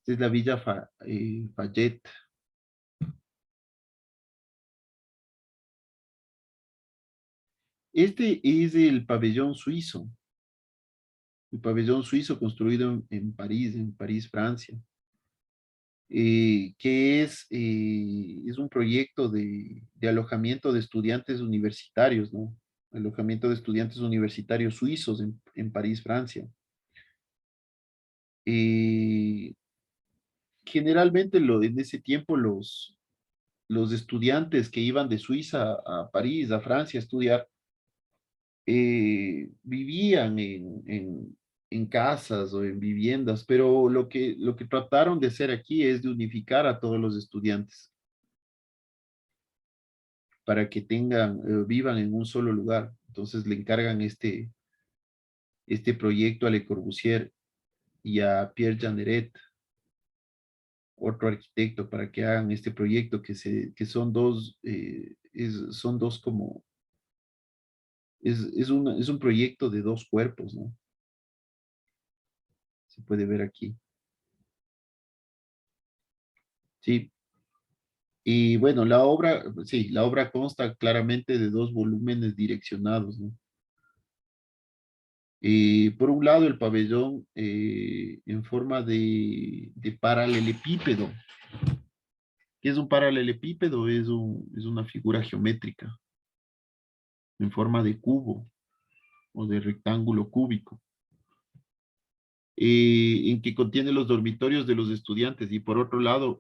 Esta es la Villa Fayette. Este es el pabellón suizo construido en París, Francia, que es un proyecto de alojamiento de estudiantes universitarios, ¿no? Alojamiento de estudiantes universitarios suizos en París, Francia. Eh, Generalmente en ese tiempo los estudiantes que iban de Suiza a París, a Francia a estudiar, vivían en casas o en viviendas, pero lo que trataron de hacer aquí es de unificar a todos los estudiantes para que vivan en un solo lugar. Entonces le encargan este proyecto a Le Corbusier y a Pierre Jeanneret, otro arquitecto, para que hagan este proyecto que son dos, son dos como, es un proyecto de dos cuerpos, ¿no? Se puede ver aquí. Sí, y bueno, sí, la obra consta claramente de dos volúmenes direccionados, ¿no? Por un lado, el pabellón en forma de paralelepípedo. ¿Qué es un paralelepípedo? Es una figura geométrica. en forma de cubo o de rectángulo cúbico, en que contiene los dormitorios de los estudiantes y por otro lado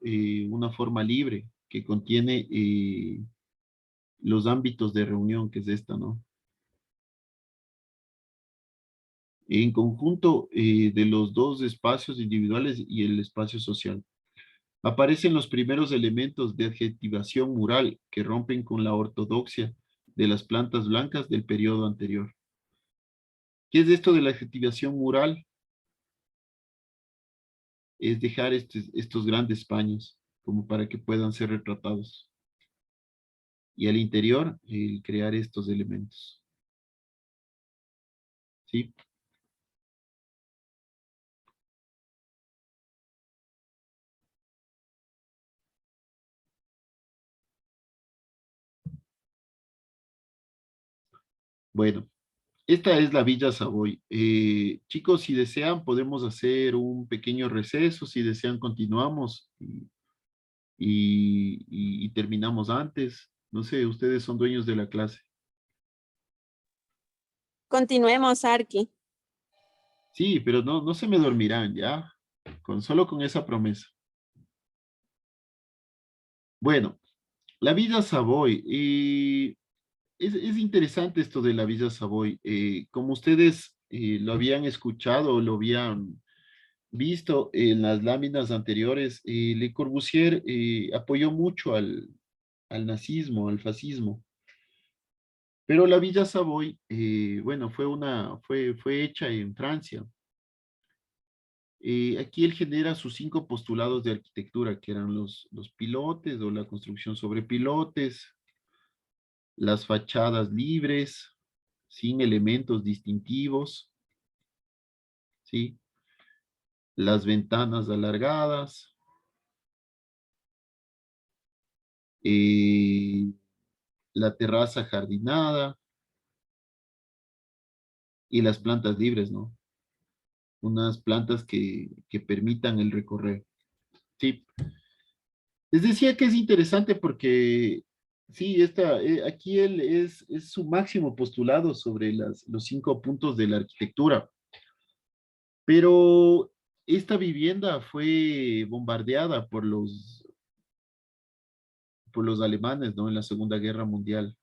una forma libre que contiene los ámbitos de reunión, que es esta, ¿no? En conjunto de los dos espacios individuales y el espacio social. Aparecen los primeros elementos de adjetivación mural que rompen con la ortodoxia de las plantas blancas del periodo anterior. ¿Qué es esto de la adjetivación mural? Es dejar estos grandes paños como para que puedan ser retratados. Y al interior, el crear estos elementos. ¿Sí? Bueno, esta es la Villa Savoy. Chicos, si desean, podemos hacer un pequeño receso. Si desean, continuamos y terminamos antes. No sé, ustedes son dueños de la clase. Continuemos, Arqui. Sí, pero no se me dormirán, ¿ya? Solo con esa promesa. Bueno, la Villa Savoy. Es interesante esto de la Villa Savoy. Como ustedes lo habían escuchado, lo habían visto en las láminas anteriores, Le Corbusier apoyó mucho al nazismo, al fascismo. Pero la Villa Savoy, bueno, fue hecha en Francia. Aquí él genera sus 5 postulados de arquitectura, que eran los pilotes o la construcción sobre pilotes, las fachadas libres, sin elementos distintivos, ¿sí? Las ventanas alargadas, eh, la terraza jardinada y las plantas libres, ¿no? Unas plantas que permitan el recorrer. Sí. Les decía que es interesante porque, sí, aquí él es su máximo postulado sobre los 5 puntos de la arquitectura. Pero esta vivienda fue bombardeada por los alemanes, ¿no? En la Segunda Guerra Mundial.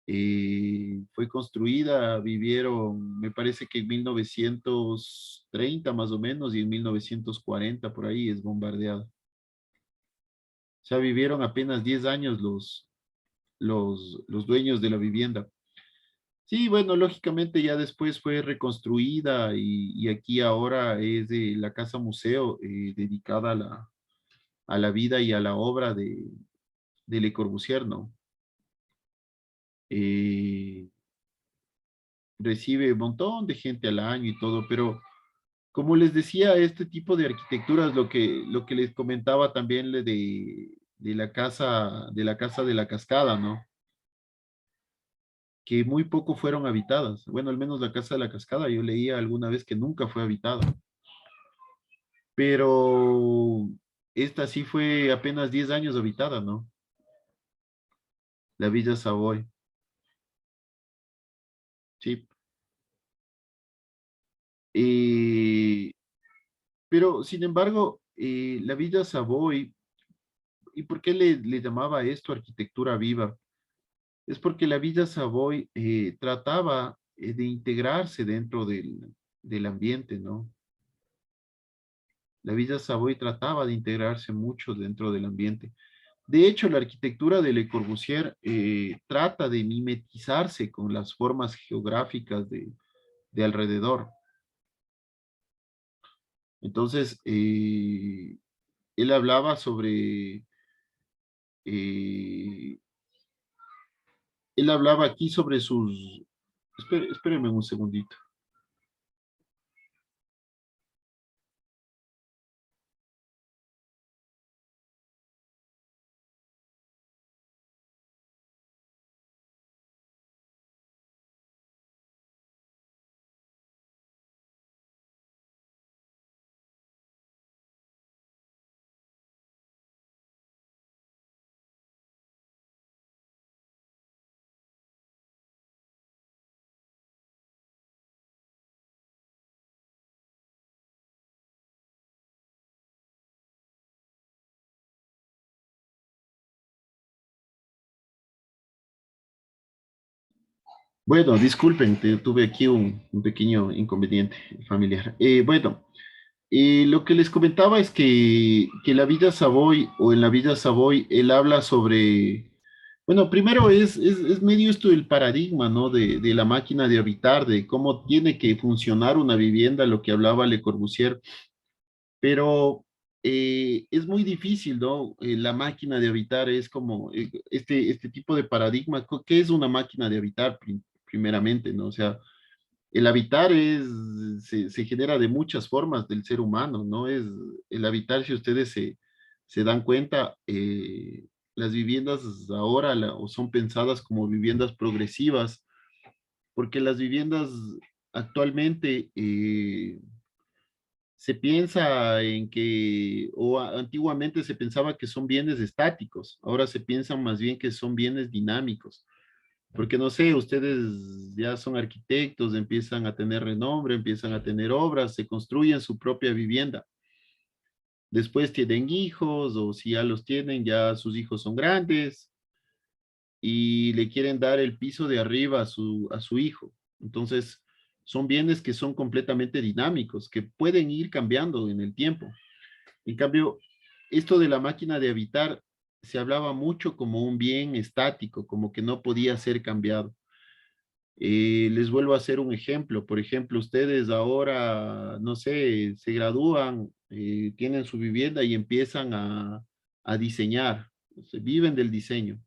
Fue construida, vivieron, me parece que en 1930 más o menos y en 1940 por ahí es bombardeada. O sea, vivieron apenas 10 años los dueños de la vivienda. Sí, bueno, lógicamente ya después fue reconstruida y aquí ahora es de la casa museo dedicada a la vida y a la obra de Le Corbusier, ¿no? Eh, Recibe un montón de gente al año y todo, pero como les decía, este tipo de arquitecturas, lo que les comentaba también de la cascada, ¿no? Que muy poco fueron habitadas. Bueno, al menos la casa de la cascada, yo leía alguna vez que nunca fue habitada. Pero esta sí fue apenas 10 años habitada, ¿no? La Villa Savoy, sí. Eh, pero, sin embargo, la Villa Savoy, ¿y por qué le llamaba esto arquitectura viva? Es porque la Villa Savoy trataba de integrarse dentro del ambiente, ¿no? La Villa Savoy trataba de integrarse mucho dentro del ambiente. De hecho, la arquitectura de Le Corbusier trata de mimetizarse con las formas geográficas de alrededor. Entonces, él hablaba eh, él hablaba aquí sobre espérenme un segundito. Bueno, disculpen, tuve aquí un pequeño inconveniente familiar. Bueno, lo que les comentaba es que la vida Savoy o en la vida Savoy, él habla sobre, bueno, primero es medio esto el paradigma, ¿no? De la máquina de habitar, de cómo tiene que funcionar una vivienda, lo que hablaba Le Corbusier, pero es muy difícil, ¿no? La máquina de habitar es como este tipo de paradigma. ¿Qué es una máquina de habitar primeramente, ¿no? O sea, el habitar se genera de muchas formas del ser humano, ¿no? Es el habitar, si ustedes se dan cuenta, las viviendas ahora o son pensadas como viviendas progresivas, porque las viviendas actualmente se piensa en que, antiguamente se pensaba que son bienes estáticos, ahora se piensan más bien que son bienes dinámicos. Porque no sé, ustedes ya son arquitectos, empiezan a tener renombre, empiezan a tener obras, se construyen su propia vivienda. Después tienen hijos o si ya los tienen, ya sus hijos son grandes y le quieren dar el piso de arriba a su hijo. Entonces, son bienes que son completamente dinámicos, que pueden ir cambiando en el tiempo. En cambio, esto de la máquina de habitar se hablaba mucho como un bien estático, como que no podía ser cambiado. Les vuelvo a hacer un ejemplo. Por ejemplo, ustedes ahora, no sé, se gradúan, tienen su vivienda y empiezan a diseñar. O sea, viven del diseño.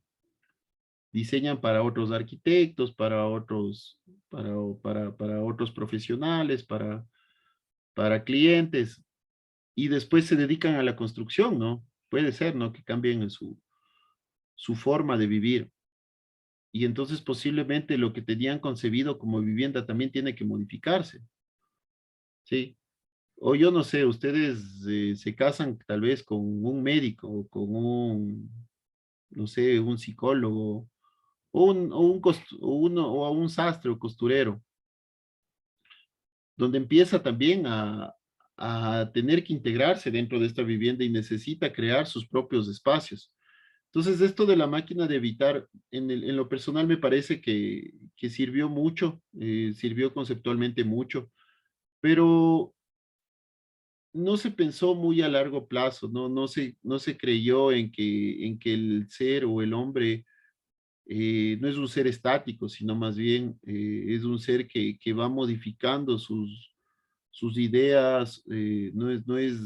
Diseñan para otros arquitectos, para otros profesionales, para clientes. Y después se dedican a la construcción, ¿no? Puede ser, ¿no? Que cambien en su forma de vivir. Y entonces posiblemente lo que tenían concebido como vivienda también tiene que modificarse, ¿sí? O yo no sé, ustedes se casan tal vez con un médico, o con no sé, un psicólogo, o a un sastre o costurero, donde empieza también a tener que integrarse dentro de esta vivienda y necesita crear sus propios espacios. Entonces, esto de la máquina de evitar, en lo personal me parece que sirvió mucho, sirvió conceptualmente mucho, pero no se pensó muy a largo plazo, no se creyó en que el ser o el hombre no es un ser estático, sino más bien es un ser que va modificando sus ideas, no es.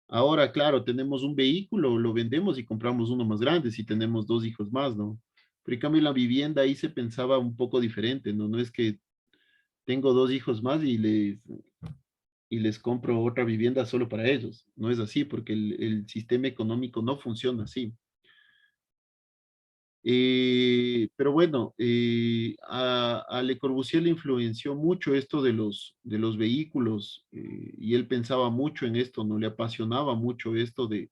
Ahora, claro, tenemos un vehículo, lo vendemos y compramos uno más grande si tenemos dos hijos más, ¿no? Pero en cambio la vivienda ahí se pensaba un poco diferente, ¿no? No es que tengo dos hijos más y les compro otra vivienda solo para ellos. No es así, porque el sistema económico no funciona así. Pero bueno, a Le Corbusier le influenció mucho esto de los vehículos y él pensaba mucho en esto, ¿no? Le apasionaba mucho esto de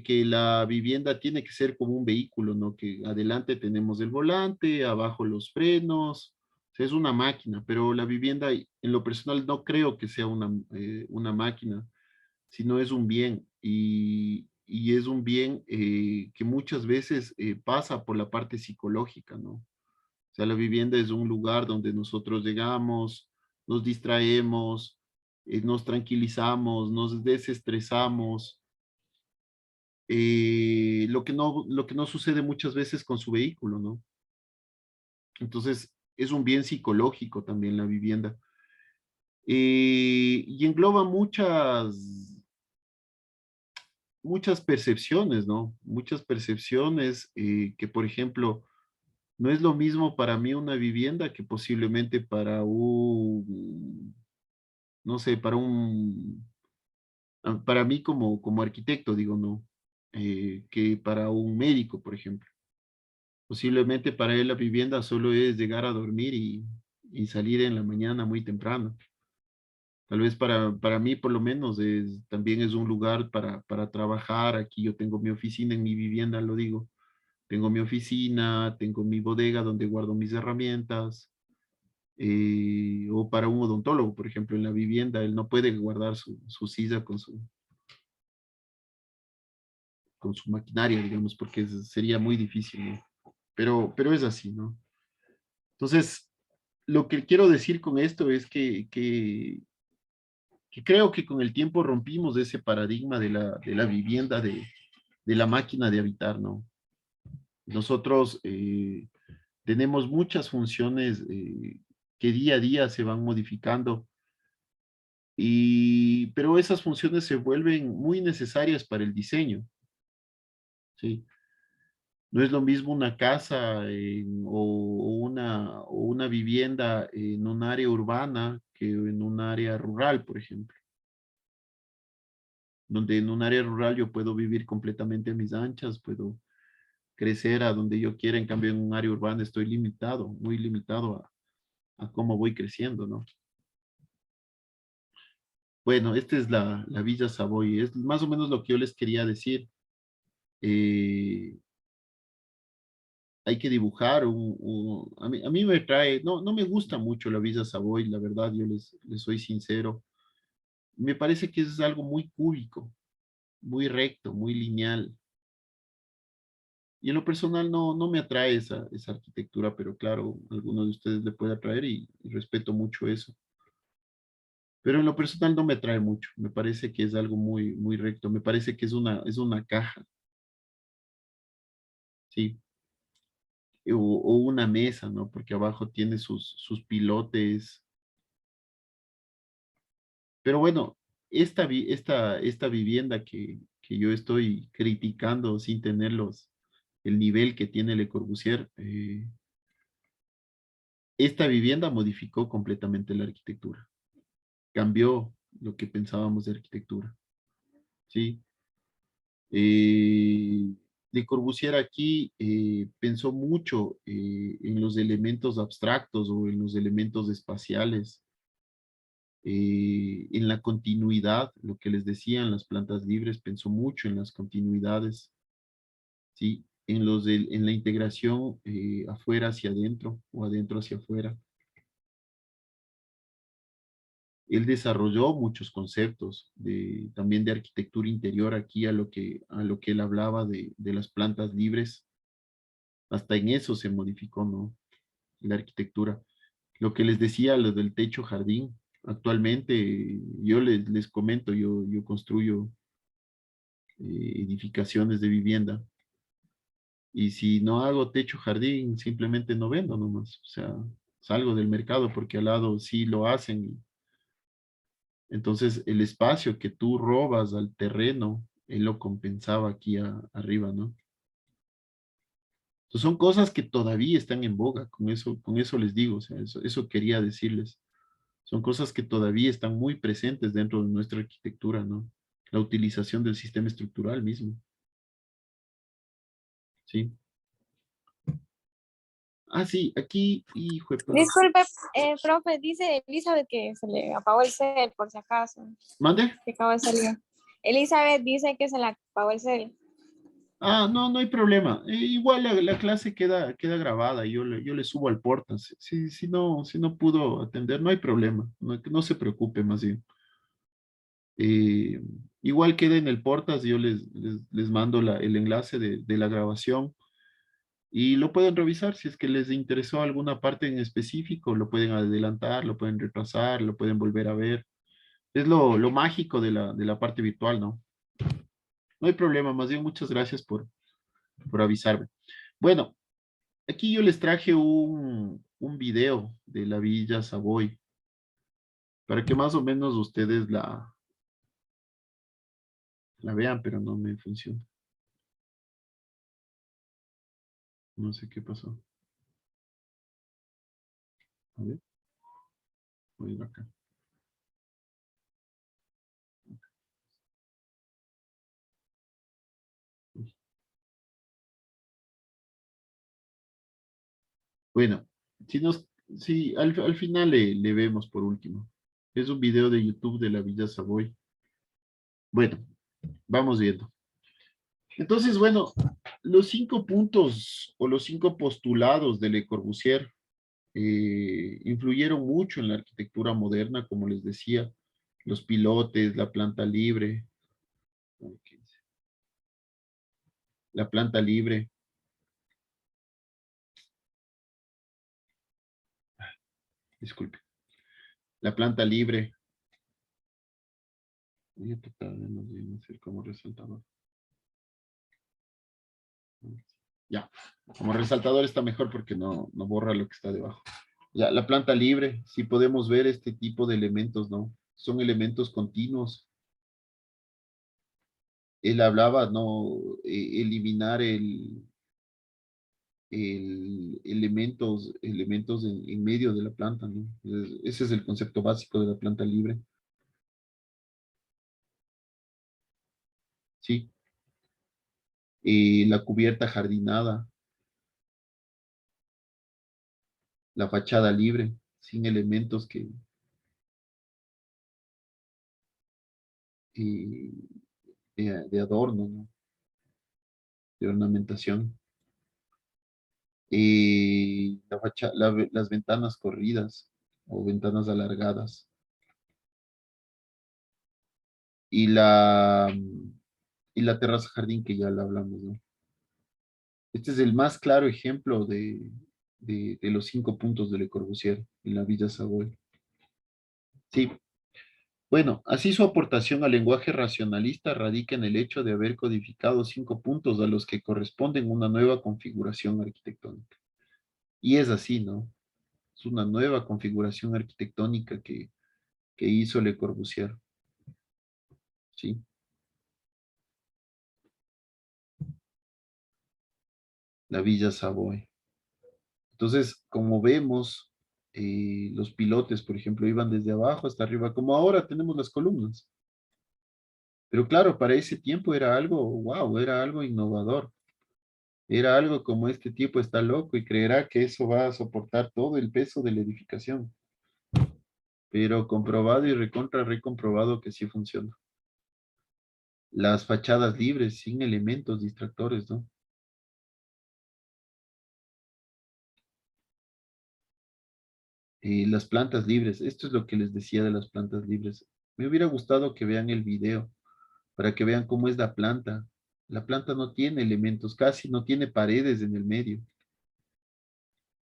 que la vivienda tiene que ser como un vehículo, ¿no? Que adelante tenemos el volante, abajo los frenos, o sea, es una máquina, pero la vivienda en lo personal no creo que sea una máquina, sino es un bien y es un bien que muchas veces pasa por la parte psicológica, ¿no? O sea, la vivienda es un lugar donde nosotros llegamos, nos distraemos, nos tranquilizamos, nos desestresamos, lo que no sucede muchas veces con su vehículo, ¿no? Entonces, es un bien psicológico también la vivienda. Y engloba muchas percepciones, ¿no? Muchas percepciones que, por ejemplo, no es lo mismo para mí una vivienda que posiblemente para no sé, para mí como arquitecto, digo, ¿no? Que para un médico, por ejemplo. Posiblemente para él la vivienda solo es llegar a dormir y salir en la mañana muy temprano. Tal vez para mí, por lo menos, también es un lugar para trabajar. Aquí yo tengo mi oficina en mi vivienda, lo digo. Tengo mi oficina, tengo mi bodega donde guardo mis herramientas. O para un odontólogo, por ejemplo, en la vivienda, él no puede guardar su silla con su maquinaria, digamos, porque sería muy difícil, ¿no? Pero es así, ¿no? Entonces, lo que quiero decir con esto es que creo que con el tiempo rompimos ese paradigma de la vivienda, de la máquina de habitar, ¿no? Nosotros tenemos muchas funciones que día a día se van modificando, pero esas funciones se vuelven muy necesarias para el diseño, ¿sí? No es lo mismo una casa o una vivienda en un área urbana que en un área rural, por ejemplo. Donde en un área rural yo puedo vivir completamente a mis anchas, puedo crecer a donde yo quiera, en cambio en un área urbana estoy limitado, muy limitado a cómo voy creciendo, ¿no? Bueno, esta es la Villa Savoy, es más o menos lo que yo les quería decir. Eh, Hay que dibujar, a mí me trae, no me gusta mucho la Villa Savoy, la verdad, yo les soy sincero. Me parece que es algo muy cúbico, muy recto, muy lineal. Y en lo personal no me atrae esa arquitectura, pero claro, a alguno de ustedes le puede atraer y respeto mucho eso. Pero en lo personal no me atrae mucho, me parece que es algo muy recto, me parece que es una caja, ¿sí? O una mesa, ¿no? Porque abajo tiene sus pilotes. Pero bueno, esta vivienda que yo estoy criticando sin tener el nivel que tiene Le Corbusier, esta vivienda modificó completamente la arquitectura, cambió lo que pensábamos de arquitectura, ¿sí? Eh, Le Corbusier aquí pensó mucho en los elementos abstractos o en los elementos espaciales, en la continuidad, lo que les decía en las plantas libres, pensó mucho en las continuidades, ¿sí? En la integración afuera hacia adentro o adentro hacia afuera. Él desarrolló muchos conceptos también de arquitectura interior aquí a lo que él hablaba de las plantas libres. Hasta en eso se modificó, ¿no? La arquitectura. Lo que les decía, lo del techo jardín. Actualmente, yo les comento, yo construyo edificaciones de vivienda. Y si no hago techo jardín, simplemente no vendo nomás. O sea, salgo del mercado porque al lado sí lo hacen. Entonces, el espacio que tú robas al terreno, él lo compensaba aquí arriba, ¿no? Entonces, son cosas que todavía están en boga, con eso les digo, o sea, eso quería decirles. Son cosas que todavía están muy presentes dentro de nuestra arquitectura, ¿no? La utilización del sistema estructural mismo, ¿sí? Ah, sí, aquí, hijo de puta. Disculpe, profe, dice Elizabeth que se le apagó el cel, por si acaso, ¿Mande? que acaba de salir. Elizabeth dice que se le apagó el cel. Ah, no hay problema. Igual la clase queda grabada, yo le subo al portas. Si no pudo atender, no hay problema, no se preocupe más bien. Eh, Igual queda en el portas, yo les mando el enlace de la grabación y lo pueden revisar si es que les interesó alguna parte en específico, lo pueden adelantar, lo pueden retrasar, lo pueden volver a ver. Es lo mágico de la parte virtual, ¿no? No hay problema, más bien muchas gracias por avisarme. Bueno, aquí yo les traje un video de la Villa Savoy para que más o menos ustedes la vean, pero no me funciona. No sé qué pasó. A ver, voy a ir acá. Bueno, si al final le vemos por último. Es un video de YouTube de la Villa Savoy. Bueno, vamos viendo. Entonces, bueno, los 5 puntos o los 5 postulados de Le Corbusier influyeron mucho en la arquitectura moderna, como les decía, los pilotes, la planta libre, la planta libre, Disculpe. La planta libre. Voy a tratar de más bien hacer como resaltador. Ya, como resaltador está mejor porque no borra lo que está debajo. Ya, la planta libre, sí podemos ver este tipo de elementos, ¿no? Son elementos continuos. Él hablaba, ¿no? Eliminar elementos en medio de la planta, ¿no? Ese es el concepto básico de la planta libre. Sí. La cubierta jardinada, la fachada libre, sin elementos eh, de adorno, ¿no? De ornamentación. Las ventanas corridas o ventanas alargadas. Y y la terraza jardín que ya la hablamos, ¿no? Este es el más claro ejemplo de los 5 puntos de Le Corbusier en la Villa Savoy. Sí. Bueno, así su aportación al lenguaje racionalista radica en el hecho de haber codificado 5 puntos a los que corresponden una nueva configuración arquitectónica. Y es así, ¿no? Es una nueva configuración arquitectónica que hizo Le Corbusier. ¿Sí? La Villa Savoy. Entonces, como vemos, los pilotes, por ejemplo, iban desde abajo hasta arriba, como ahora tenemos las columnas. Pero claro, para ese tiempo era algo, wow, era algo innovador. Era algo como este tipo está loco y creerá que eso va a soportar todo el peso de la edificación. Pero comprobado y recontra recomprobado que sí funciona. Las fachadas libres, sin elementos distractores, ¿no? Las plantas libres, esto es lo que les decía de las plantas libres. Me hubiera gustado que vean el video para que vean cómo es la planta. La planta no tiene elementos, casi no tiene paredes en el medio.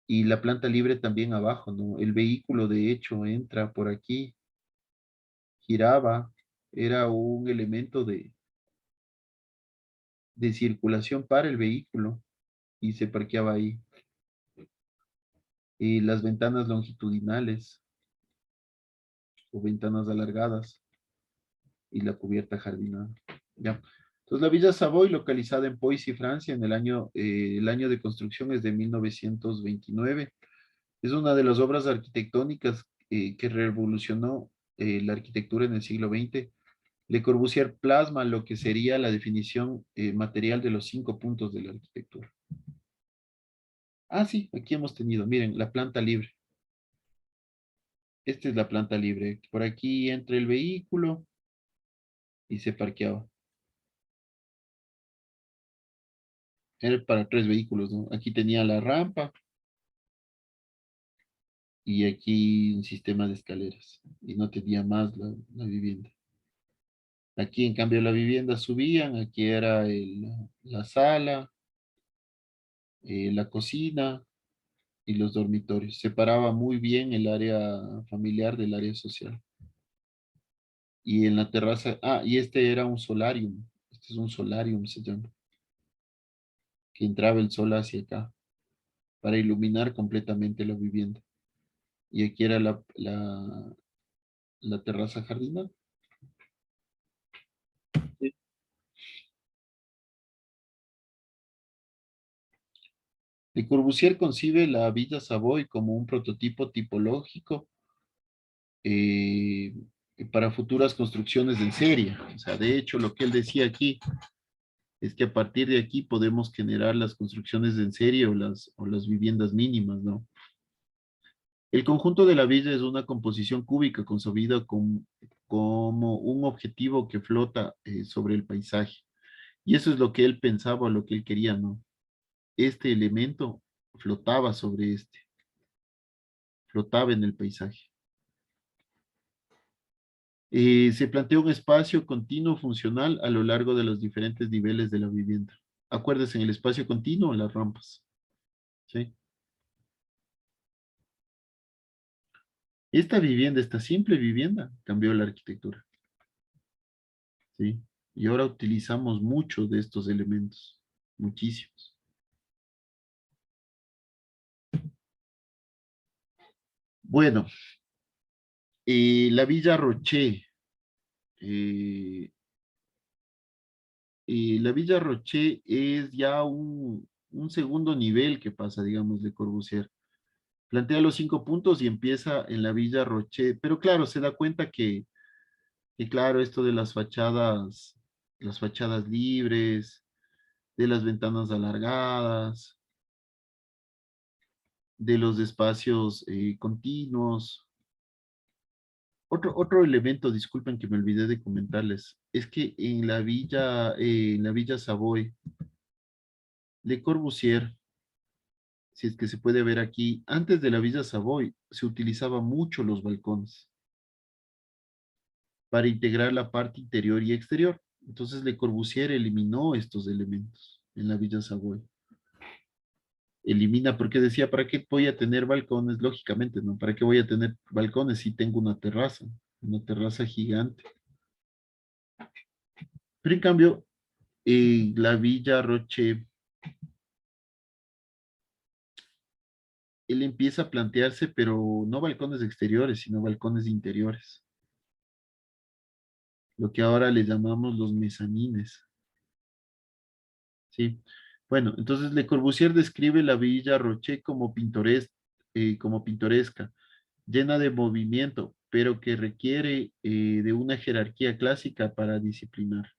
Y la planta libre también abajo, ¿no? El vehículo, de hecho, entra por aquí, giraba, era un elemento de circulación para el vehículo y se parqueaba ahí. Y las ventanas longitudinales o ventanas alargadas y la cubierta jardinada. Ya. Entonces, la Villa Savoy, localizada en Poissy, Francia, el año de construcción es de 1929. Es una de las obras arquitectónicas que revolucionó la arquitectura en el siglo XX. Le Corbusier plasma lo que sería la definición material de los 5 puntos de la arquitectura. Ah, sí, aquí hemos tenido, miren, la planta libre. Esta es la planta libre. Por aquí entra el vehículo y se parqueaba. Era para 3 vehículos, ¿no? Aquí tenía la rampa y aquí un sistema de escaleras. Y no tenía más la vivienda. Aquí, en cambio, la vivienda subían. Aquí era la sala, la cocina y los dormitorios. Separaba muy bien el área familiar del área social. Y en la terraza, y este era un solarium. Este es un solarium, se llama. Que entraba el sol hacia acá para iluminar completamente la vivienda. Y aquí era la terraza jardinal. Sí. Le Corbusier concibe la Villa Savoy como un prototipo tipológico eh, para futuras construcciones en serie. O sea, de hecho, lo que él decía aquí es que a partir de aquí podemos generar las construcciones en serie o las viviendas mínimas, ¿no? El conjunto de la villa es una composición cúbica concebida como un objetivo que flota sobre el paisaje. Y eso es lo que él pensaba, lo que él quería, ¿no? Este elemento flotaba sobre flotaba en el paisaje. Se plantea un espacio continuo funcional a lo largo de los diferentes niveles de la vivienda. Acuérdense, en el espacio continuo, las rampas. ¿Sí? Esta vivienda, esta simple vivienda, cambió la arquitectura. ¿Sí? Y ahora utilizamos muchos de estos elementos, muchísimos. Bueno, la Villa Roché. eh, la Villa Roché es ya un segundo nivel que pasa, digamos, de Corbusier. Plantea los 5 puntos y empieza en la Villa Roché, pero claro, se da cuenta que claro, esto de las fachadas libres, de las ventanas alargadas, de los espacios continuos. Otro elemento, disculpen que me olvidé de comentarles, es que en la Villa Savoy, Le Corbusier, si es que se puede ver aquí, antes de la Villa Savoy se utilizaba mucho los balcones para integrar la parte interior y exterior. Entonces Le Corbusier eliminó estos elementos en la Villa Savoy. Elimina porque decía, ¿para qué voy a tener balcones? Lógicamente, ¿no? ¿Para qué voy a tener balcones si tengo una terraza gigante? Pero en cambio, la Villa Roche, él empieza a plantearse, pero no balcones exteriores, sino balcones interiores, lo que ahora le llamamos los mezanines, ¿sí? Bueno, entonces Le Corbusier describe la Villa Roche como pintoresca, llena de movimiento, pero que requiere de una jerarquía clásica para disciplinar.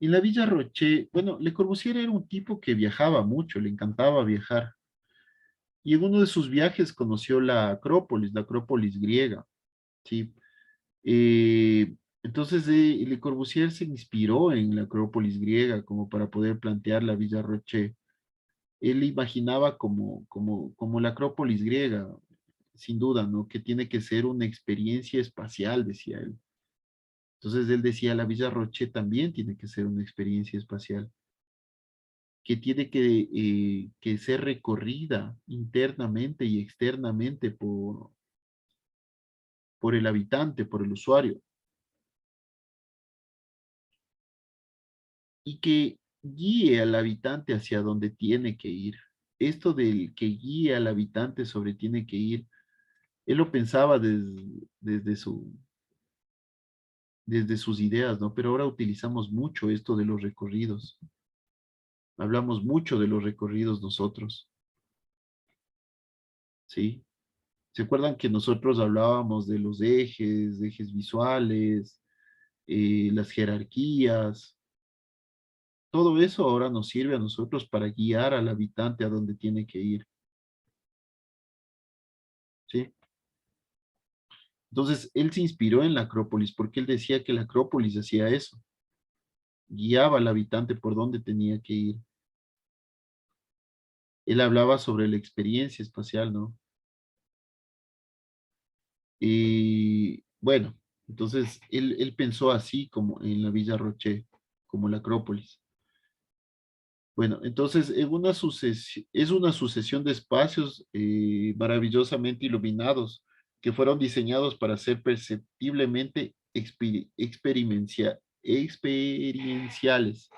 En la Villa Roche, bueno, Le Corbusier era un tipo que viajaba mucho, le encantaba viajar. Y en uno de sus viajes conoció la Acrópolis griega, ¿sí? Entonces, Le Corbusier se inspiró en la Acrópolis griega como para poder plantear la Villa Roche. Él imaginaba como la Acrópolis griega, sin duda, ¿no? Que tiene que ser una experiencia espacial, decía él. Entonces él decía, la Villa Roche también tiene que ser una experiencia espacial, que tiene que ser recorrida internamente y externamente por el habitante, por el usuario, y que guíe al habitante hacia donde tiene que ir. Esto del que guíe al habitante sobre tiene que ir, él lo pensaba desde desde sus ideas, ¿no? Pero ahora utilizamos mucho esto de los recorridos. Hablamos mucho de los recorridos nosotros, ¿sí? ¿Se acuerdan que nosotros hablábamos de los ejes visuales, las jerarquías? Todo eso ahora nos sirve a nosotros para guiar al habitante a donde tiene que ir, ¿sí? Entonces, él se inspiró en la Acrópolis porque él decía que la Acrópolis hacía eso, guiaba al habitante por donde tenía que ir. Él hablaba sobre la experiencia espacial, ¿no? Y bueno, entonces él pensó así como en la Villa Roche, como la Acrópolis. Bueno, entonces es una sucesión de espacios maravillosamente iluminados que fueron diseñados para ser perceptiblemente experienciales.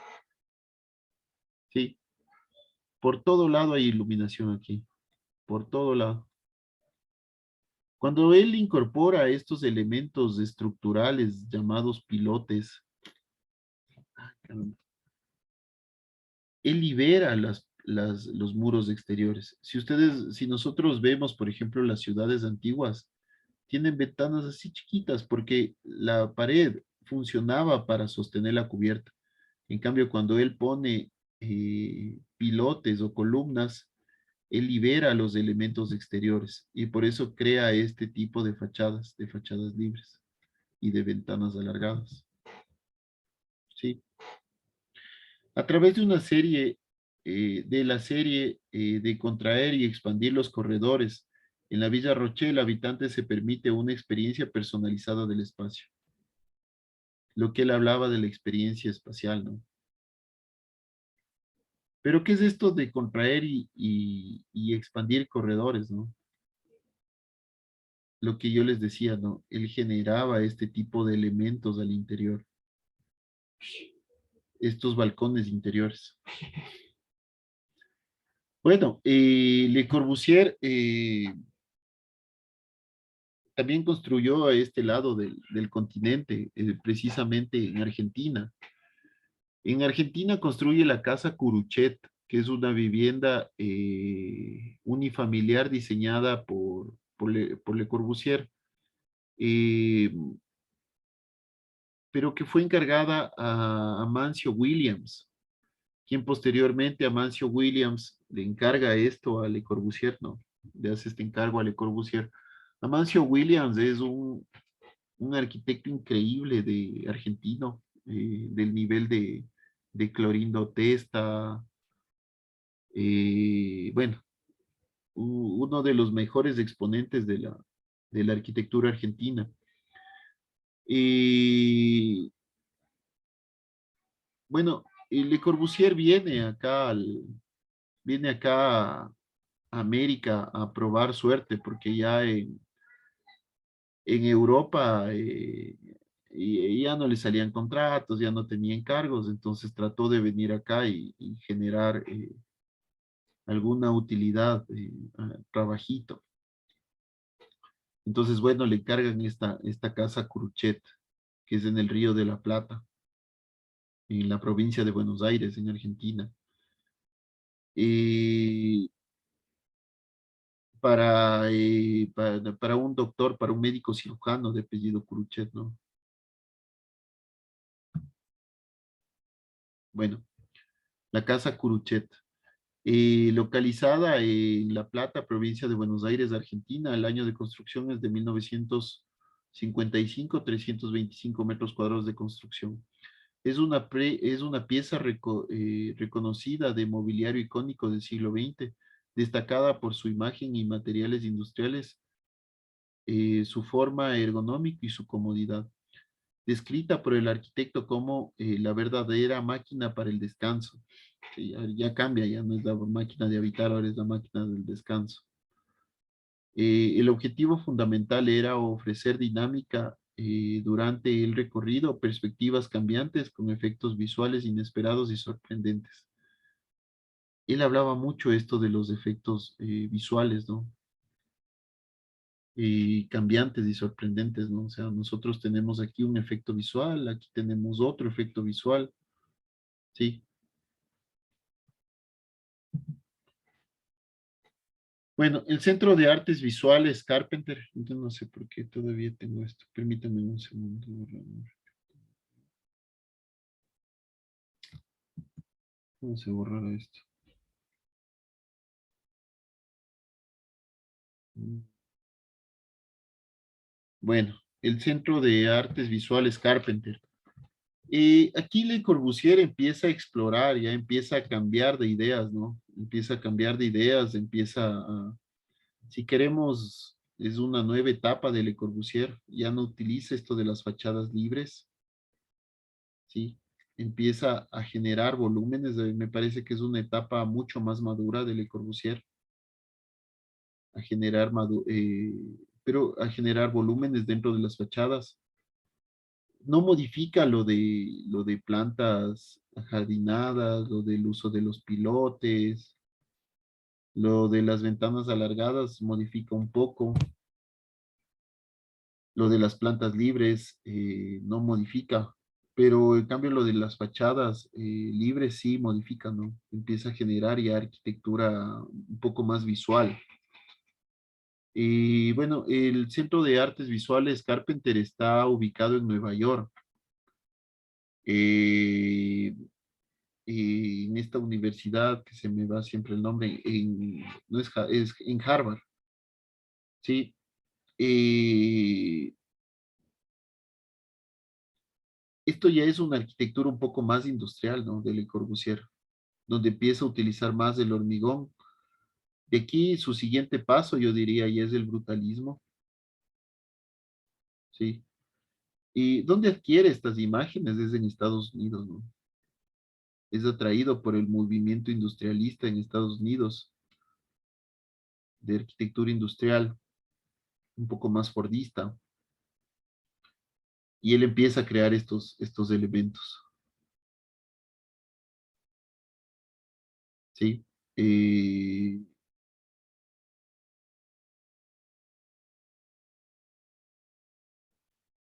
Sí, por todo lado hay iluminación aquí, por todo lado. Cuando él incorpora estos elementos estructurales llamados pilotes, caramba, él libera los muros exteriores. Si nosotros vemos, por ejemplo, las ciudades antiguas, tienen ventanas así chiquitas porque la pared funcionaba para sostener la cubierta. En cambio, cuando él pone pilotes o columnas, él libera los elementos exteriores y por eso crea este tipo de fachadas libres y de ventanas alargadas. ¿Sí? A través de una serie, de la serie de contraer y expandir los corredores, en la Villa Roche el habitante se permite una experiencia personalizada del espacio. Lo que él hablaba de la experiencia espacial, ¿no? Pero ¿qué es esto de contraer y expandir corredores, ¿no? lo que yo les decía, ¿no? Él generaba este tipo de elementos al interior, estos balcones interiores. Bueno, Le Corbusier también construyó a este lado del continente, precisamente en Argentina. En Argentina construye la Casa Curuchet, que es una vivienda unifamiliar diseñada por Le Corbusier, eh, pero que fue encargada a Amancio Williams, quien posteriormente Amancio Williams le encarga esto a Le Corbusier, ¿no? Le hace este encargo a Le Corbusier. Amancio Williams es un arquitecto increíble de argentino, del nivel de Clorindo Testa, bueno, uno de los mejores exponentes de la arquitectura argentina. Y bueno, Le Corbusier viene acá a América a probar suerte, porque ya en Europa y ya no le salían contratos, ya no tenía encargos, entonces trató de venir acá y generar alguna utilidad, trabajito. Entonces, bueno, le encargan esta casa Curuchet, que es en el Río de la Plata, en la provincia de Buenos Aires, en Argentina. Eh, para un doctor, para un médico cirujano de apellido Curuchet, ¿no? Bueno, la casa Curuchet. Localizada en La Plata, provincia de Buenos Aires, Argentina. El año de construcción es de 1955, 325 metros cuadrados de construcción. Es una pieza reconocida de mobiliario icónico del siglo XX, destacada por su imagen y materiales industriales, su forma ergonómica y su comodidad. Descrita por el arquitecto como la verdadera máquina para el descanso. Sí, ya cambia, ya no es la máquina de habitar, ahora es la máquina del descanso. El objetivo fundamental era ofrecer dinámica durante el recorrido, perspectivas cambiantes con efectos visuales inesperados y sorprendentes. Él hablaba mucho esto de los efectos visuales, ¿no? Cambiantes y sorprendentes, ¿no? O sea, nosotros tenemos aquí un efecto visual, aquí tenemos otro efecto visual, ¿sí? Bueno, el Centro de Artes Visuales Carpenter, yo no sé por qué todavía tengo esto, permítame un segundo. ¿Cómo se borrará esto? Bueno, el Centro de Artes Visuales Carpenter. Aquí Le Corbusier empieza a explorar, ya empieza a cambiar de ideas, ¿no? Empieza a cambiar de ideas, si queremos, es una nueva etapa de Le Corbusier, ya no utiliza esto de las fachadas libres, ¿sí? Empieza a generar volúmenes, me parece que es una etapa mucho más madura de Le Corbusier, a generar, pero a generar volúmenes dentro de las fachadas. No modifica lo de plantas jardinadas, lo del uso de los pilotes, lo de las ventanas alargadas, modifica un poco. Lo de las plantas libres no modifica, pero en cambio lo de las fachadas libres sí modifica, ¿no? Empieza a generar ya arquitectura un poco más visual. Y bueno, el Centro de Artes Visuales Carpenter está ubicado en Nueva York. Eh, en esta universidad, que se me va siempre el nombre, no es, es en Harvard, ¿sí? Eh, Esto ya es una arquitectura un poco más industrial, ¿no? De Le Corbusier, donde empieza a utilizar más el hormigón. De aquí su siguiente paso, yo diría, ya es el brutalismo, ¿sí? ¿Y dónde adquiere estas imágenes? Es en Estados Unidos, ¿no? Es atraído por el movimiento industrialista en Estados Unidos, de arquitectura industrial. un poco más fordista, y él empieza a crear estos elementos, ¿sí? Eh,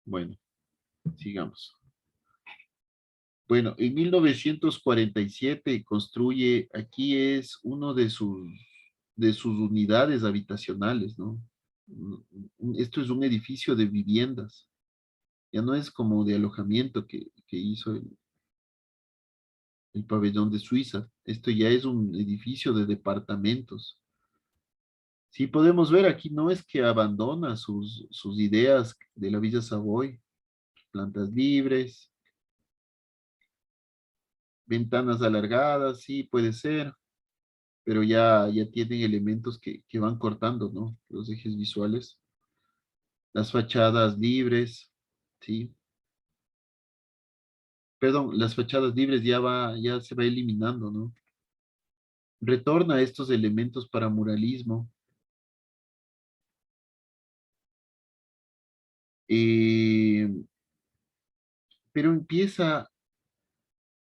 bueno, sigamos. Bueno, en 1947 construye, aquí es uno de sus unidades habitacionales, ¿no? Esto es un edificio de viviendas, ya no es como de alojamiento que hizo el pabellón de Suiza, esto ya es un edificio de departamentos. Sí, podemos ver aquí, no es que abandona sus ideas de la Villa Savoy, plantas libres, ventanas alargadas, sí, puede ser, pero ya tienen elementos que van cortando, ¿no? Los ejes visuales. Las fachadas libres, ¿sí? Perdón, las fachadas libres ya se va eliminando, ¿no? Retorna a estos elementos para muralismo. eh, pero empieza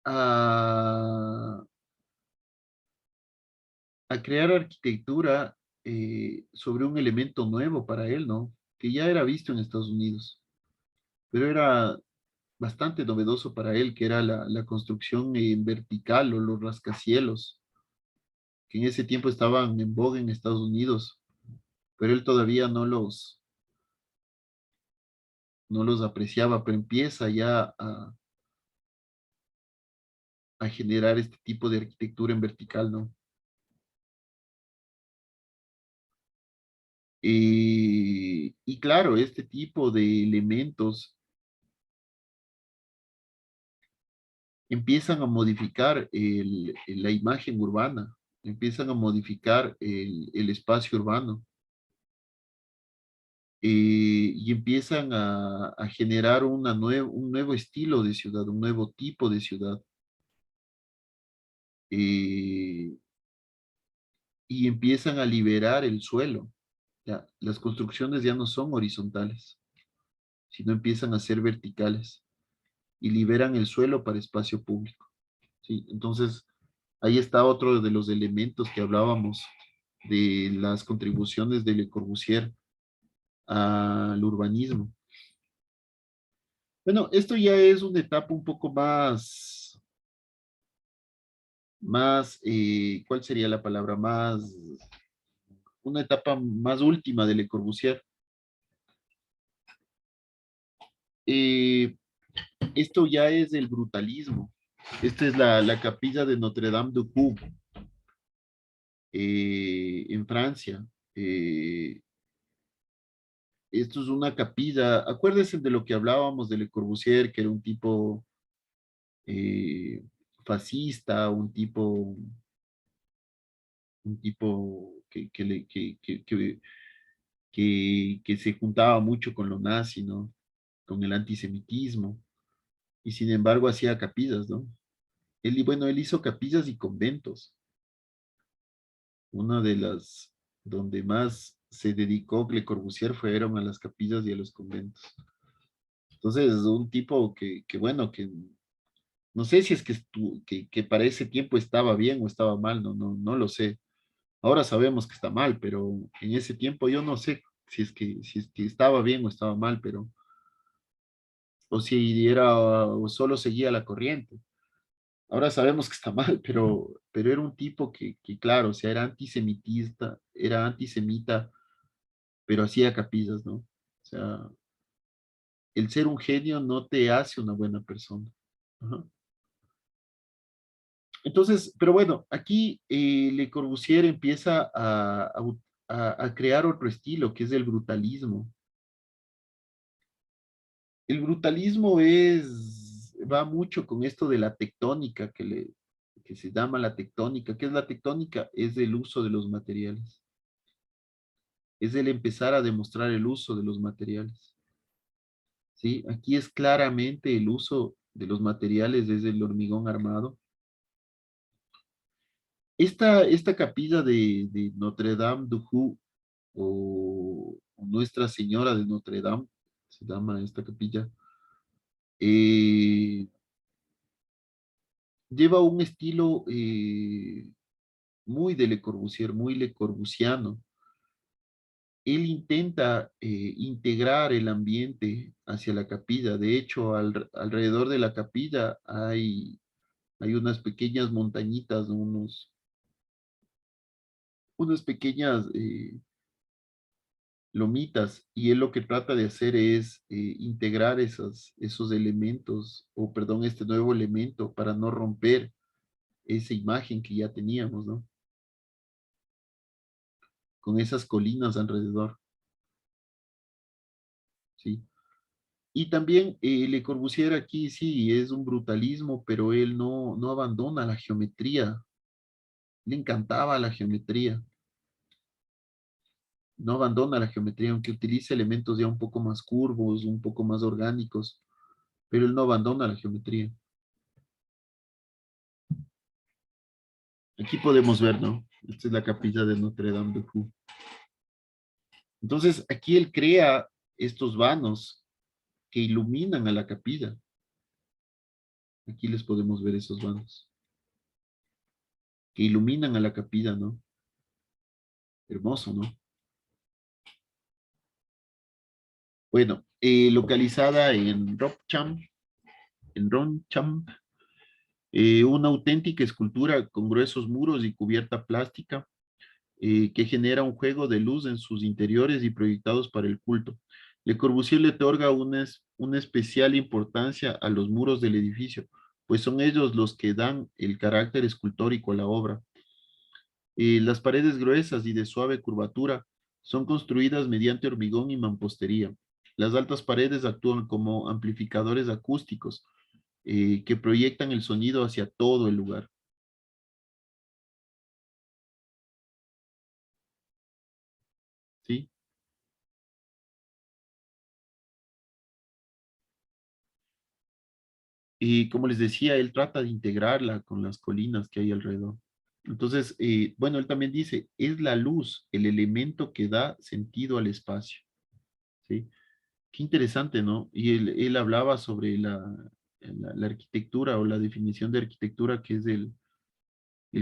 a, a crear arquitectura sobre un elemento nuevo para él, ¿no? Que ya era visto en Estados Unidos, pero era bastante novedoso para él, que era la construcción en vertical o los rascacielos, que en ese tiempo estaban en boga en Estados Unidos, pero él todavía no los apreciaba, pero empieza ya a generar este tipo de arquitectura en vertical, ¿no? Y claro, este tipo de elementos empiezan a modificar la imagen urbana, empiezan a modificar el espacio urbano, y empiezan a generar un nuevo estilo de ciudad, un nuevo tipo de ciudad. eh, y empiezan a liberar el suelo. Ya, las construcciones ya no son horizontales, sino empiezan a ser verticales y liberan el suelo para espacio público. ¿Sí? Entonces, ahí está otro de los elementos que hablábamos de las contribuciones de Le Corbusier al urbanismo. Bueno, esto ya es una etapa un poco ¿cuál sería la palabra? Una etapa más última de Le Corbusier. Eh, Esto ya es el brutalismo. Esta es la capilla de Notre Dame du Coup, en Francia. Eh, Esto es una capilla. Acuérdense de lo que hablábamos de Le Corbusier, que era eh, fascista, un tipo que se juntaba mucho con lo nazi, ¿no? Con el antisemitismo. Y sin embargo hacía capillas, ¿no? Él hizo capillas y conventos. Una de las donde más se dedicó Le Corbusier fueron a las capillas y a los conventos. Entonces, un tipo bueno, que no sé si es que para ese tiempo estaba bien o estaba mal, no lo sé. Ahora sabemos que está mal, pero en ese tiempo yo no sé si es que estaba bien o estaba mal, o si o solo seguía la corriente. Ahora sabemos que está mal, pero era un tipo que claro, o sea, era antisemita, pero hacía capillas, ¿no? O sea, el ser un genio no te hace una buena persona. Ajá. Entonces, pero bueno, aquí Le Corbusier empieza a crear otro estilo, que es el brutalismo. El brutalismo va mucho con esto de la tectónica, que se llama la tectónica. ¿Qué es la tectónica? Es el uso de los materiales. Es el empezar a demostrar el uso de los materiales. ¿Sí? Aquí es claramente el uso de los materiales desde el hormigón armado. Esta capilla de Notre Dame du Coup, o Nuestra Señora de Notre Dame, se llama esta capilla. Eh, Lleva un estilo muy de Le Corbusier, muy Le Corbusiano. Él intenta integrar el ambiente hacia la capilla. De hecho, alrededor de la capilla hay unas pequeñas montañitas, ¿no? Unas pequeñas lomitas, y él lo que trata de hacer es integrar esos elementos, o perdón, este nuevo elemento para no romper esa imagen que ya teníamos, ¿no? Con esas colinas alrededor, ¿sí? Y también Le Corbusier aquí sí es un brutalismo, pero él no abandona la geometría. Le encantaba la geometría. No abandona la geometría, aunque utilice elementos ya un poco más curvos, un poco más orgánicos, pero él no abandona la geometría. Aquí podemos ver, ¿no? Esta es la capilla de Notre Dame de Fou. Entonces, aquí él crea estos vanos que iluminan a la capilla. Aquí les podemos ver esos vanos que iluminan a la capilla, ¿no? Hermoso, ¿no? Bueno, localizada en Ronchamp, una auténtica escultura con gruesos muros y cubierta plástica que genera un juego de luz en sus interiores y proyectados para el culto. Le Corbusier le otorga una especial importancia a los muros del edificio, pues son ellos los que dan el carácter escultórico a la obra. Las paredes gruesas y de suave curvatura son construidas mediante hormigón y mampostería. Las altas paredes actúan como amplificadores acústicos que proyectan el sonido hacia todo el lugar. ¿Sí? Y como les decía, él trata de integrarla con las colinas que hay alrededor. Entonces, bueno, él también dice, es la luz el elemento que da sentido al espacio. ¿Sí? Qué interesante, ¿no? Y él hablaba sobre la arquitectura o la definición de arquitectura, que es el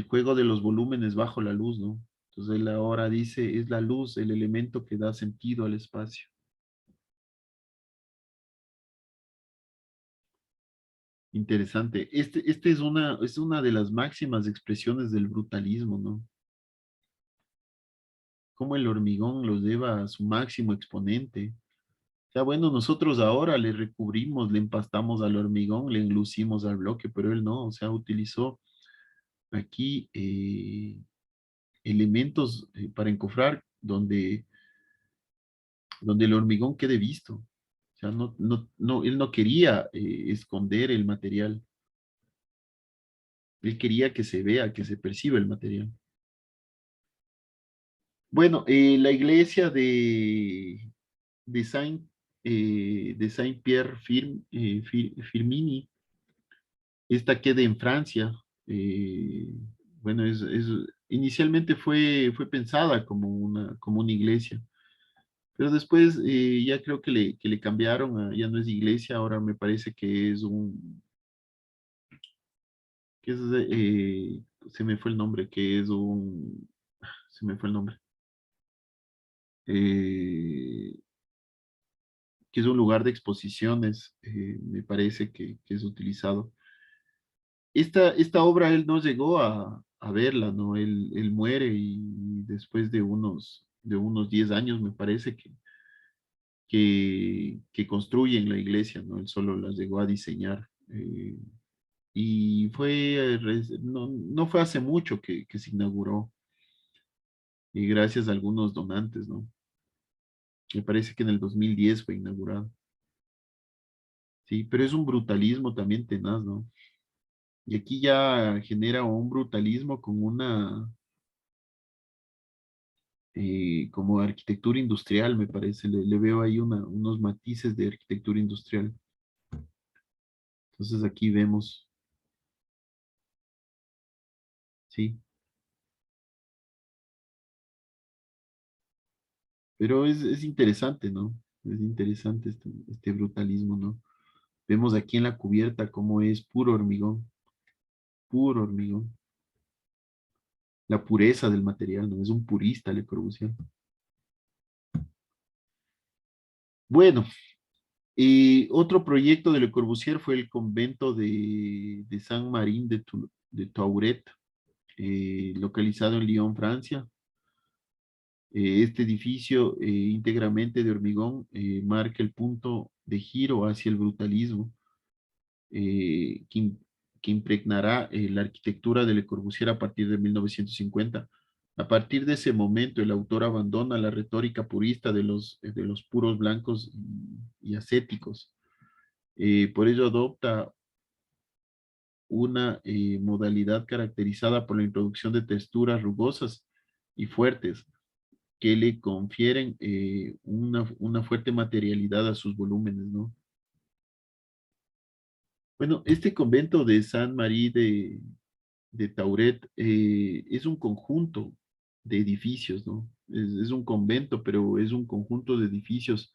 juego de los volúmenes bajo la luz, ¿no? Entonces él ahora dice, es la luz el elemento que da sentido al espacio. Interesante. Este es una de las máximas expresiones del brutalismo, ¿no? Cómo el hormigón los lleva a su máximo exponente. O sea, bueno, nosotros ahora le recubrimos, le empastamos al hormigón, le enlucimos al bloque, pero él no, o sea, utilizó aquí elementos para encofrar donde el hormigón quede visto. O sea, él no quería esconder el material, él quería que se vea, que se perciba el material. Bueno, la iglesia de de Saint-Pierre Firmini, esta queda en Francia. eh, bueno, inicialmente fue pensada como una iglesia, pero después ya creo que que le cambiaron, ya no es iglesia, ahora me parece que es que es, se me fue el nombre, se me fue el nombre, eh, que es un lugar de exposiciones, me parece que es utilizado. Esta obra él no llegó a verla, ¿no? Él muere y después de unos 10 años me parece que construyen la iglesia, ¿no? Él solo la llegó a diseñar. Y no fue hace mucho que se inauguró, y gracias a algunos donantes, ¿no? Me parece que en el 2010 fue inaugurado. Sí, pero es un brutalismo también tenaz, ¿no? Y aquí ya genera un brutalismo con como arquitectura industrial, me parece. Le veo ahí unos matices de arquitectura industrial. Entonces aquí vemos, sí. Pero es interesante, ¿no? Es interesante este brutalismo, ¿no? Vemos aquí en la cubierta cómo es puro hormigón, puro hormigón. La pureza del material, ¿no? Es un purista Le Corbusier. Bueno, y otro proyecto de Le Corbusier fue el convento de Saint-Marin de Touret, localizado en Lyon, Francia. Este edificio, íntegramente de hormigón, marca el punto de giro hacia el brutalismo, que impregnará la arquitectura de Le Corbusier a partir de 1950. A partir de ese momento, el autor abandona la retórica purista de los puros blancos y ascéticos. Por ello adopta una modalidad caracterizada por la introducción de texturas rugosas y fuertes que le confieren una fuerte materialidad a sus volúmenes, ¿no? Bueno, este convento de Saint-Marie de Tauret es un conjunto de edificios, ¿no? Es un convento, pero es un conjunto de edificios.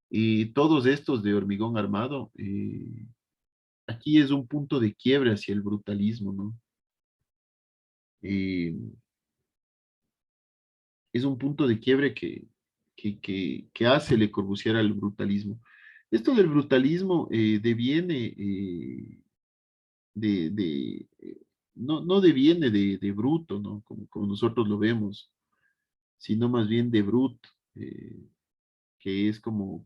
Y todos estos de hormigón armado, aquí es un punto de quiebre hacia el brutalismo, ¿no? Eh, es un punto de quiebre que hace Le Corbusier al brutalismo. Esto del brutalismo deviene no deviene de bruto, ¿no? Como nosotros lo vemos, sino más bien de brut, eh, que es como,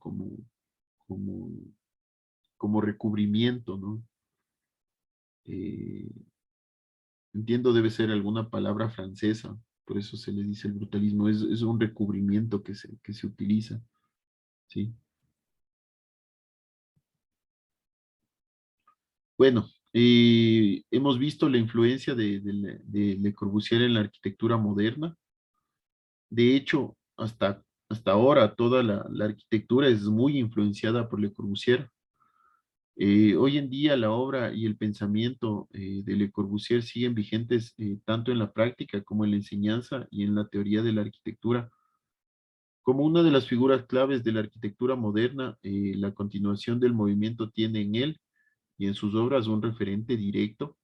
como recubrimiento, ¿no? Eh, entiendo debe ser alguna palabra francesa, por eso se le dice el brutalismo, es un recubrimiento que se utiliza, ¿sí? Bueno, hemos visto la influencia de Le Corbusier en la arquitectura moderna. De hecho, hasta ahora toda la arquitectura es muy influenciada por Le Corbusier. Hoy en día la obra y el pensamiento de Le Corbusier siguen vigentes tanto en la práctica como en la enseñanza y en la teoría de la arquitectura. Como una de las figuras claves de la arquitectura moderna, la continuación del movimiento tiene en él y en sus obras un referente directo.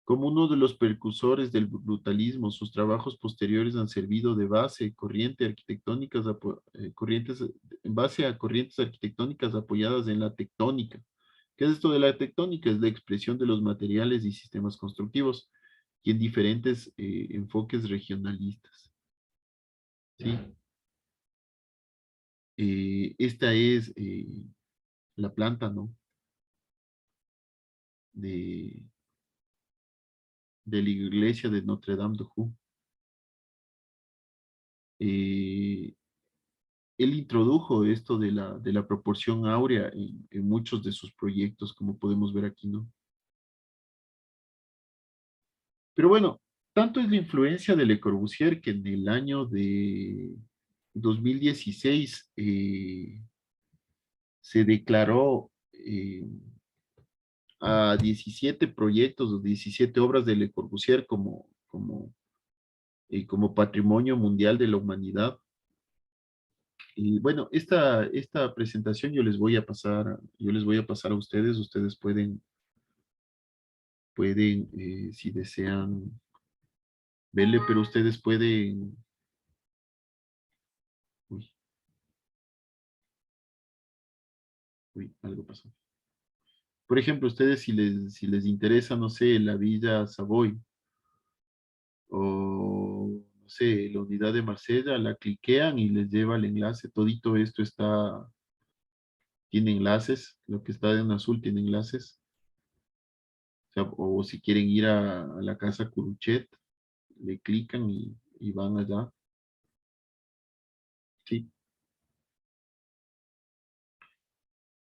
Como uno de los precursores del brutalismo, sus trabajos posteriores han servido de base corriente arquitectónicas, corrientes, en base a corrientes arquitectónicas apoyadas en la tectónica. ¿Qué es esto de la tectónica? Es la expresión de los materiales y sistemas constructivos y en diferentes enfoques regionalistas. ¿Sí? Esta es la planta, ¿no? De, de la iglesia de Notre Dame de Joux. Eh, Él introdujo esto de la proporción áurea en muchos de sus proyectos, como podemos ver aquí, ¿no? Pero bueno, tanto es la influencia de Le Corbusier que en el año de 2016 se declaró a 17 proyectos o 17 obras de Le Corbusier como patrimonio mundial de la humanidad. Y bueno, esta presentación yo les voy a pasar a ustedes. Ustedes pueden si desean verle, pero ustedes pueden, uy, algo pasó. Por ejemplo, ustedes si les interesa, no sé, la Villa Savoy o, no sé, la unidad de Marsella, la cliquean y les lleva el enlace. Todito esto tiene enlaces, lo que está en azul tiene enlaces. O sea, o si quieren ir a la casa Curuchet, le clican y van allá. Sí.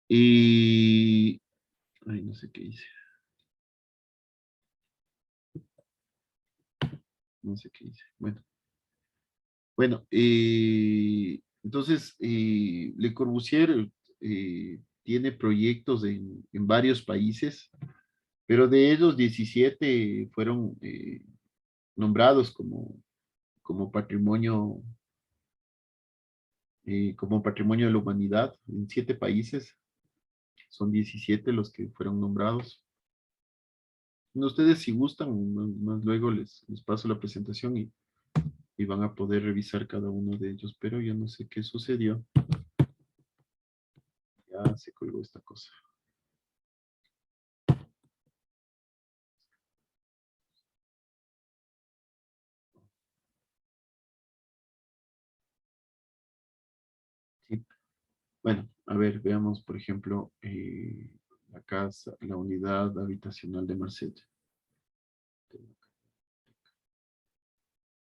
Y, ay, no sé qué hice, no sé qué hice. Bueno, entonces, Le Corbusier tiene proyectos en varios países, pero de ellos 17 fueron nombrados como patrimonio como patrimonio de la humanidad en 7 países. Son 17 los que fueron nombrados. Ustedes, si gustan, más luego les paso la presentación y van a poder revisar cada uno de ellos, pero yo no sé qué sucedió. Ya se colgó esta cosa. Sí. Bueno, a ver, veamos, por ejemplo, la casa, la unidad habitacional de Marsella.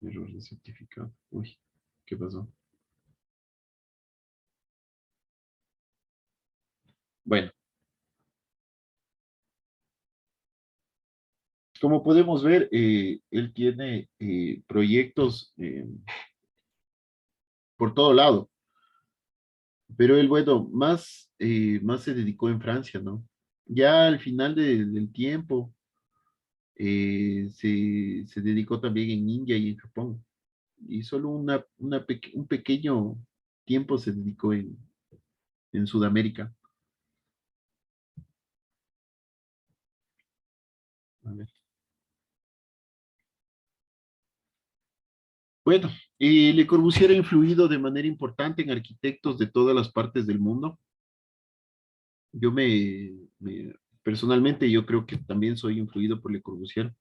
Error de certificado. Uy, ¿qué pasó? Bueno, como podemos ver, él tiene proyectos por todo lado, pero él, bueno, más se dedicó en Francia, ¿no? Ya al final del tiempo, se dedicó también en India y en Japón, y solo un pequeño tiempo se dedicó en Sudamérica. A ver. Bueno, Le Corbusier ha influido de manera importante en arquitectos de todas las partes del mundo. Yo personalmente, yo creo que también soy influido por Le Corbusier.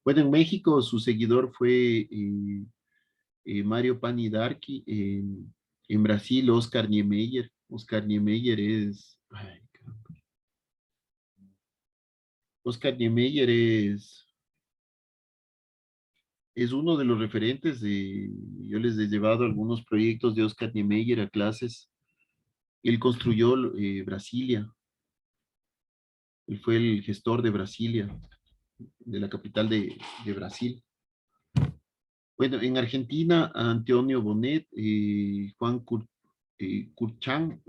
Bueno, en México su seguidor fue Mario Pani Darqui. En Brasil, Oscar Niemeyer. Oscar Niemeyer es... ay, caramba. Oscar Niemeyer es uno de los referentes yo les he llevado algunos proyectos de Oscar Niemeyer a clases. Él construyó Brasilia. Él fue el gestor de Brasilia, de la capital de Brasil. Bueno, en Argentina, Antonio Bonet, Curchán,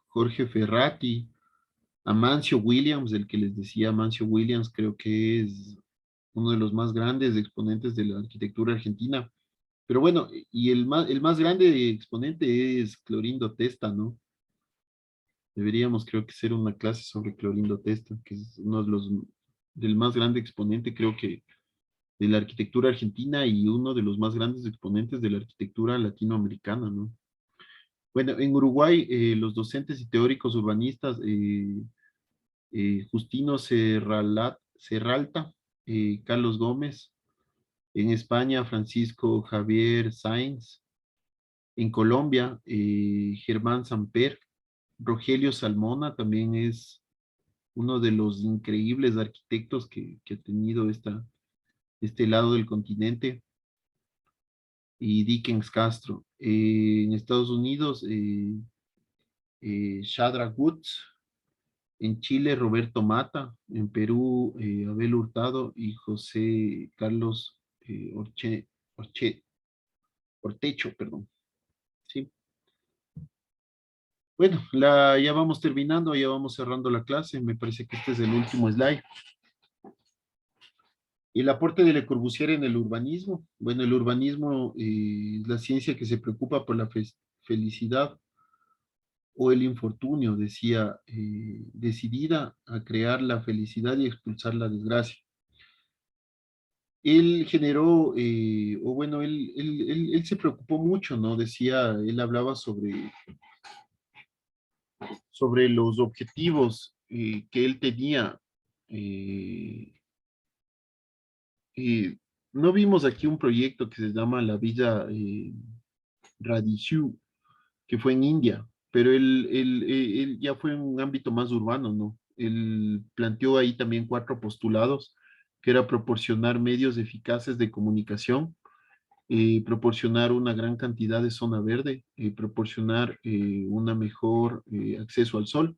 Jorge Ferrati, Amancio Williams, el que les decía Amancio Williams, creo que es uno de los más grandes exponentes de la arquitectura argentina. Pero bueno, y el más grande exponente es Clorindo Testa, ¿no? Deberíamos, creo que, hacer una clase sobre Clorindo Testa, que es uno de del más grande exponente, creo que, de la arquitectura argentina y uno de los más grandes exponentes de la arquitectura latinoamericana, ¿no? Bueno, en Uruguay, los docentes y teóricos urbanistas, Justino Serralta, Carlos Gómez. En España, Francisco Javier Sáenz. En Colombia, Germán Samper. Rogelio Salmona también es uno de los increíbles arquitectos que ha tenido este lado del continente. Y Dickens Castro. En Estados Unidos, Shadrach Woods. En Chile, Roberto Mata. En Perú, Abel Hurtado y José Carlos Orche- Ortecho, perdón. Sí. Bueno, ya vamos terminando, ya vamos cerrando la clase. Me parece que este es el último slide. El aporte de Le Corbusier en el urbanismo. Bueno, el urbanismo es la ciencia que se preocupa por la felicidad o el infortunio, decía, decidida a crear la felicidad y expulsar la desgracia. Él generó, o bueno, él se preocupó mucho, ¿no? Decía, él hablaba sobre los objetivos que él tenía. eh, no vimos aquí un proyecto que se llama la Villa Radicchu, que fue en India, pero él ya fue en un ámbito más urbano, ¿no? Él planteó ahí también 4 postulados, que era proporcionar medios eficaces de comunicación, proporcionar una gran cantidad de zona verde, proporcionar una mejor acceso al sol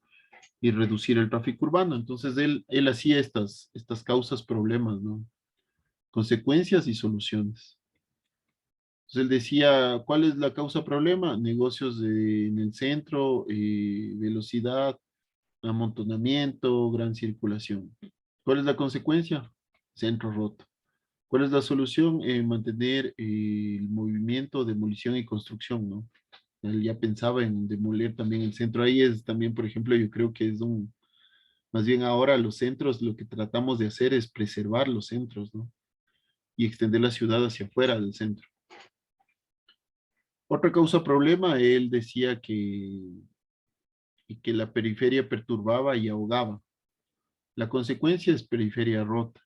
y reducir el tráfico urbano. Entonces él hacía estas causas problemas, ¿no? Consecuencias y soluciones. Entonces él decía, ¿cuál es la causa problema? Negocios en el centro, velocidad, amontonamiento, gran circulación. ¿Cuál es la consecuencia? Centro roto. ¿Cuál es la solución? Mantener el movimiento, demolición y construcción, ¿no? Él ya pensaba en demoler también el centro. Ahí es también, por ejemplo, yo creo que es más bien ahora los centros, lo que tratamos de hacer es preservar los centros, ¿no? Y extender la ciudad hacia afuera del centro. Otra causa problema, él decía que la periferia perturbaba y ahogaba. La consecuencia es periferia rota.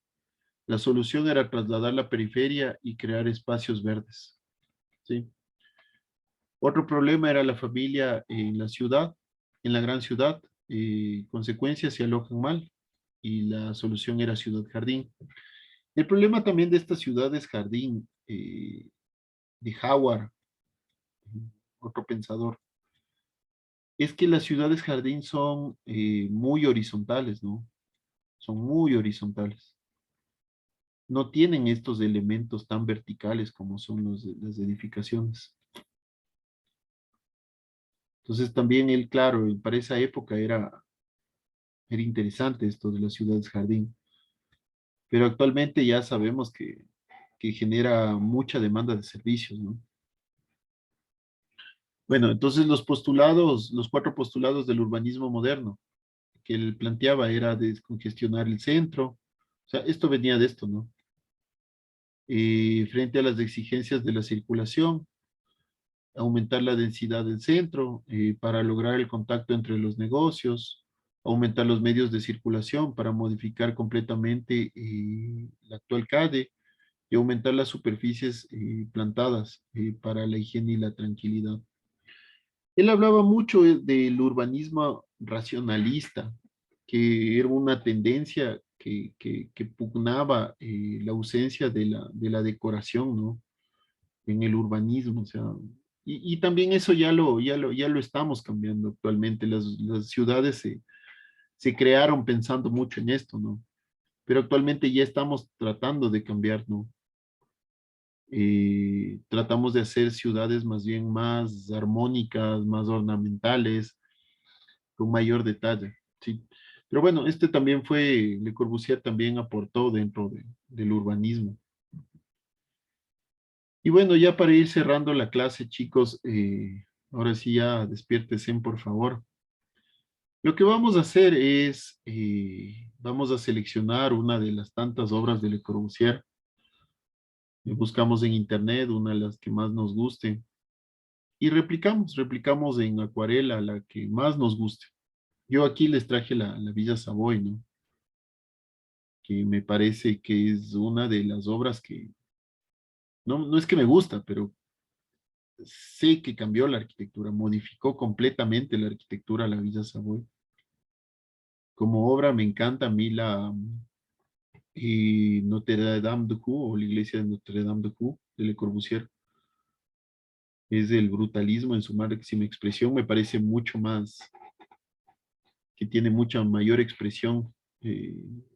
La solución era trasladar la periferia y crear espacios verdes, ¿sí? Otro problema era la familia en la ciudad, en la gran ciudad. Consecuencias se alojan mal y la solución era ciudad jardín. El problema también de estas ciudades jardín, de Howard, otro pensador, es que las ciudades jardín son muy horizontales, ¿no? Son muy horizontales. No tienen estos elementos tan verticales como son las edificaciones. Entonces también él, claro, para esa época era interesante esto de las ciudades jardín, pero actualmente ya sabemos que genera mucha demanda de servicios, ¿no? Bueno, entonces los postulados, los cuatro postulados del urbanismo moderno que él planteaba era descongestionar el centro, o sea, esto venía de esto, ¿no? Frente a las exigencias de la circulación, aumentar la densidad del centro para lograr el contacto entre los negocios, aumentar los medios de circulación para modificar completamente la actual calle y aumentar las superficies plantadas para la higiene y la tranquilidad. Él hablaba mucho del urbanismo racionalista, que era una tendencia que pugnaba la ausencia de la decoración, ¿no? En el urbanismo, o sea, y también eso ya lo estamos cambiando actualmente. Las ciudades se crearon pensando mucho en esto, ¿no? Pero actualmente ya estamos tratando de cambiar, ¿no? Tratamos de hacer ciudades más bien más armónicas, más ornamentales, con mayor detalle, ¿sí? Pero bueno, este también fue, Le Corbusier también aportó dentro del urbanismo. Y bueno, ya para ir cerrando la clase, chicos, ahora sí ya despiértense, por favor. Lo que vamos a hacer es, vamos a seleccionar una de las tantas obras de Le Corbusier. Buscamos en internet una de las que más nos guste y replicamos en acuarela la que más nos guste. Yo aquí les traje la Villa Savoy, ¿no? Que me parece que es una de las obras que, no es que me gusta, pero sé que cambió la arquitectura, modificó completamente la arquitectura de la Villa Savoy. Como obra me encanta a mí Notre Dame de Cou, o la iglesia de Notre Dame de Cou, de Le Corbusier. Es el brutalismo en su máxima expresión, me parece mucho más, que tiene mucha mayor expresión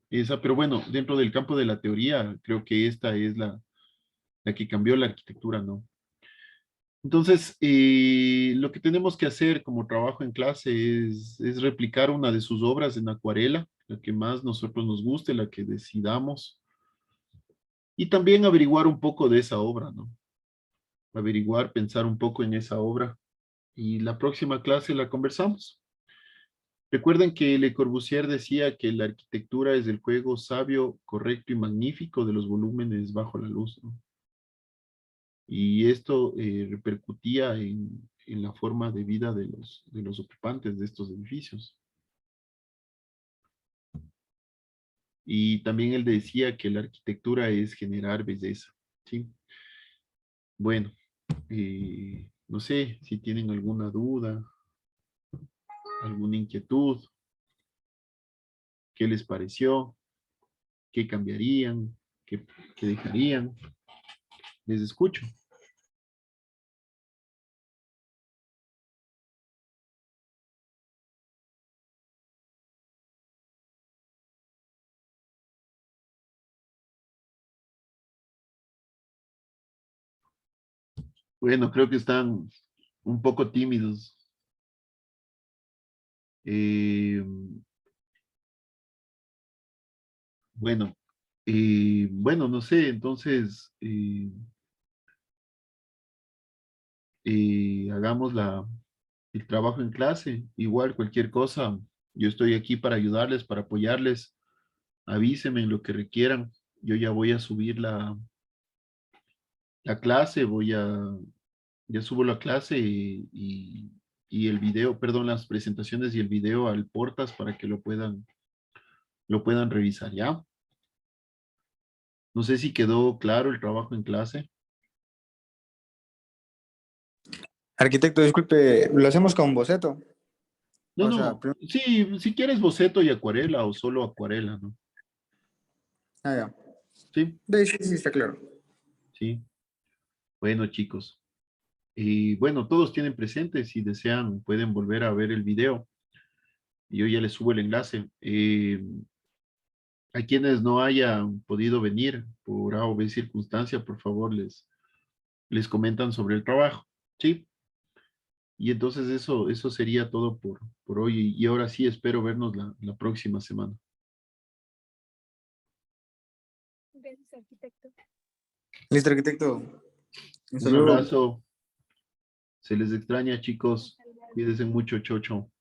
esa, pero bueno, dentro del campo de la teoría, creo que esta es la que cambió la arquitectura, ¿no? Entonces, lo que tenemos que hacer como trabajo en clase es replicar una de sus obras en acuarela, la que más nosotros nos guste, la que decidamos, y también averiguar un poco de esa obra, ¿no? Averiguar, pensar un poco en esa obra, y la próxima clase la conversamos. Recuerden que Le Corbusier decía que la arquitectura es el juego sabio, correcto y magnífico de los volúmenes bajo la luz, ¿no? Y esto repercutía en la forma de vida de los ocupantes de estos edificios. Y también él decía que la arquitectura es generar belleza, ¿sí? Bueno, no sé si tienen alguna duda, alguna inquietud, qué les pareció, qué cambiarían, qué dejarían. Les escucho. Bueno, creo que están un poco tímidos. Eh, bueno, Bueno, no sé, entonces hagamos el trabajo en clase. Igual cualquier cosa, yo estoy aquí para ayudarles, para apoyarles. Avísenme en lo que requieran. Yo ya voy a subir la clase, ya subo la clase y el video, perdón, las presentaciones y el video al Portas para que lo puedan revisar, ¿ya? No sé si quedó claro el trabajo en clase. Arquitecto, disculpe, lo hacemos con boceto. No, O sea, no, sí, si quieres boceto y acuarela o solo acuarela, ¿no? ya. Sí, Sí, sí, está claro. sí. Bueno, chicos. Y bueno, todos tienen presente, si desean, pueden volver a ver el video. Yo ya les subo el enlace. A quienes no hayan podido venir por A o B circunstancia, por favor, les comentan sobre el trabajo, ¿sí? Y entonces eso sería todo por hoy. Y ahora sí espero vernos la próxima semana. Gracias, arquitecto. Listo, arquitecto. Hasta Un luego. abrazo. Se les extraña, chicos. Cuídense mucho, chocho.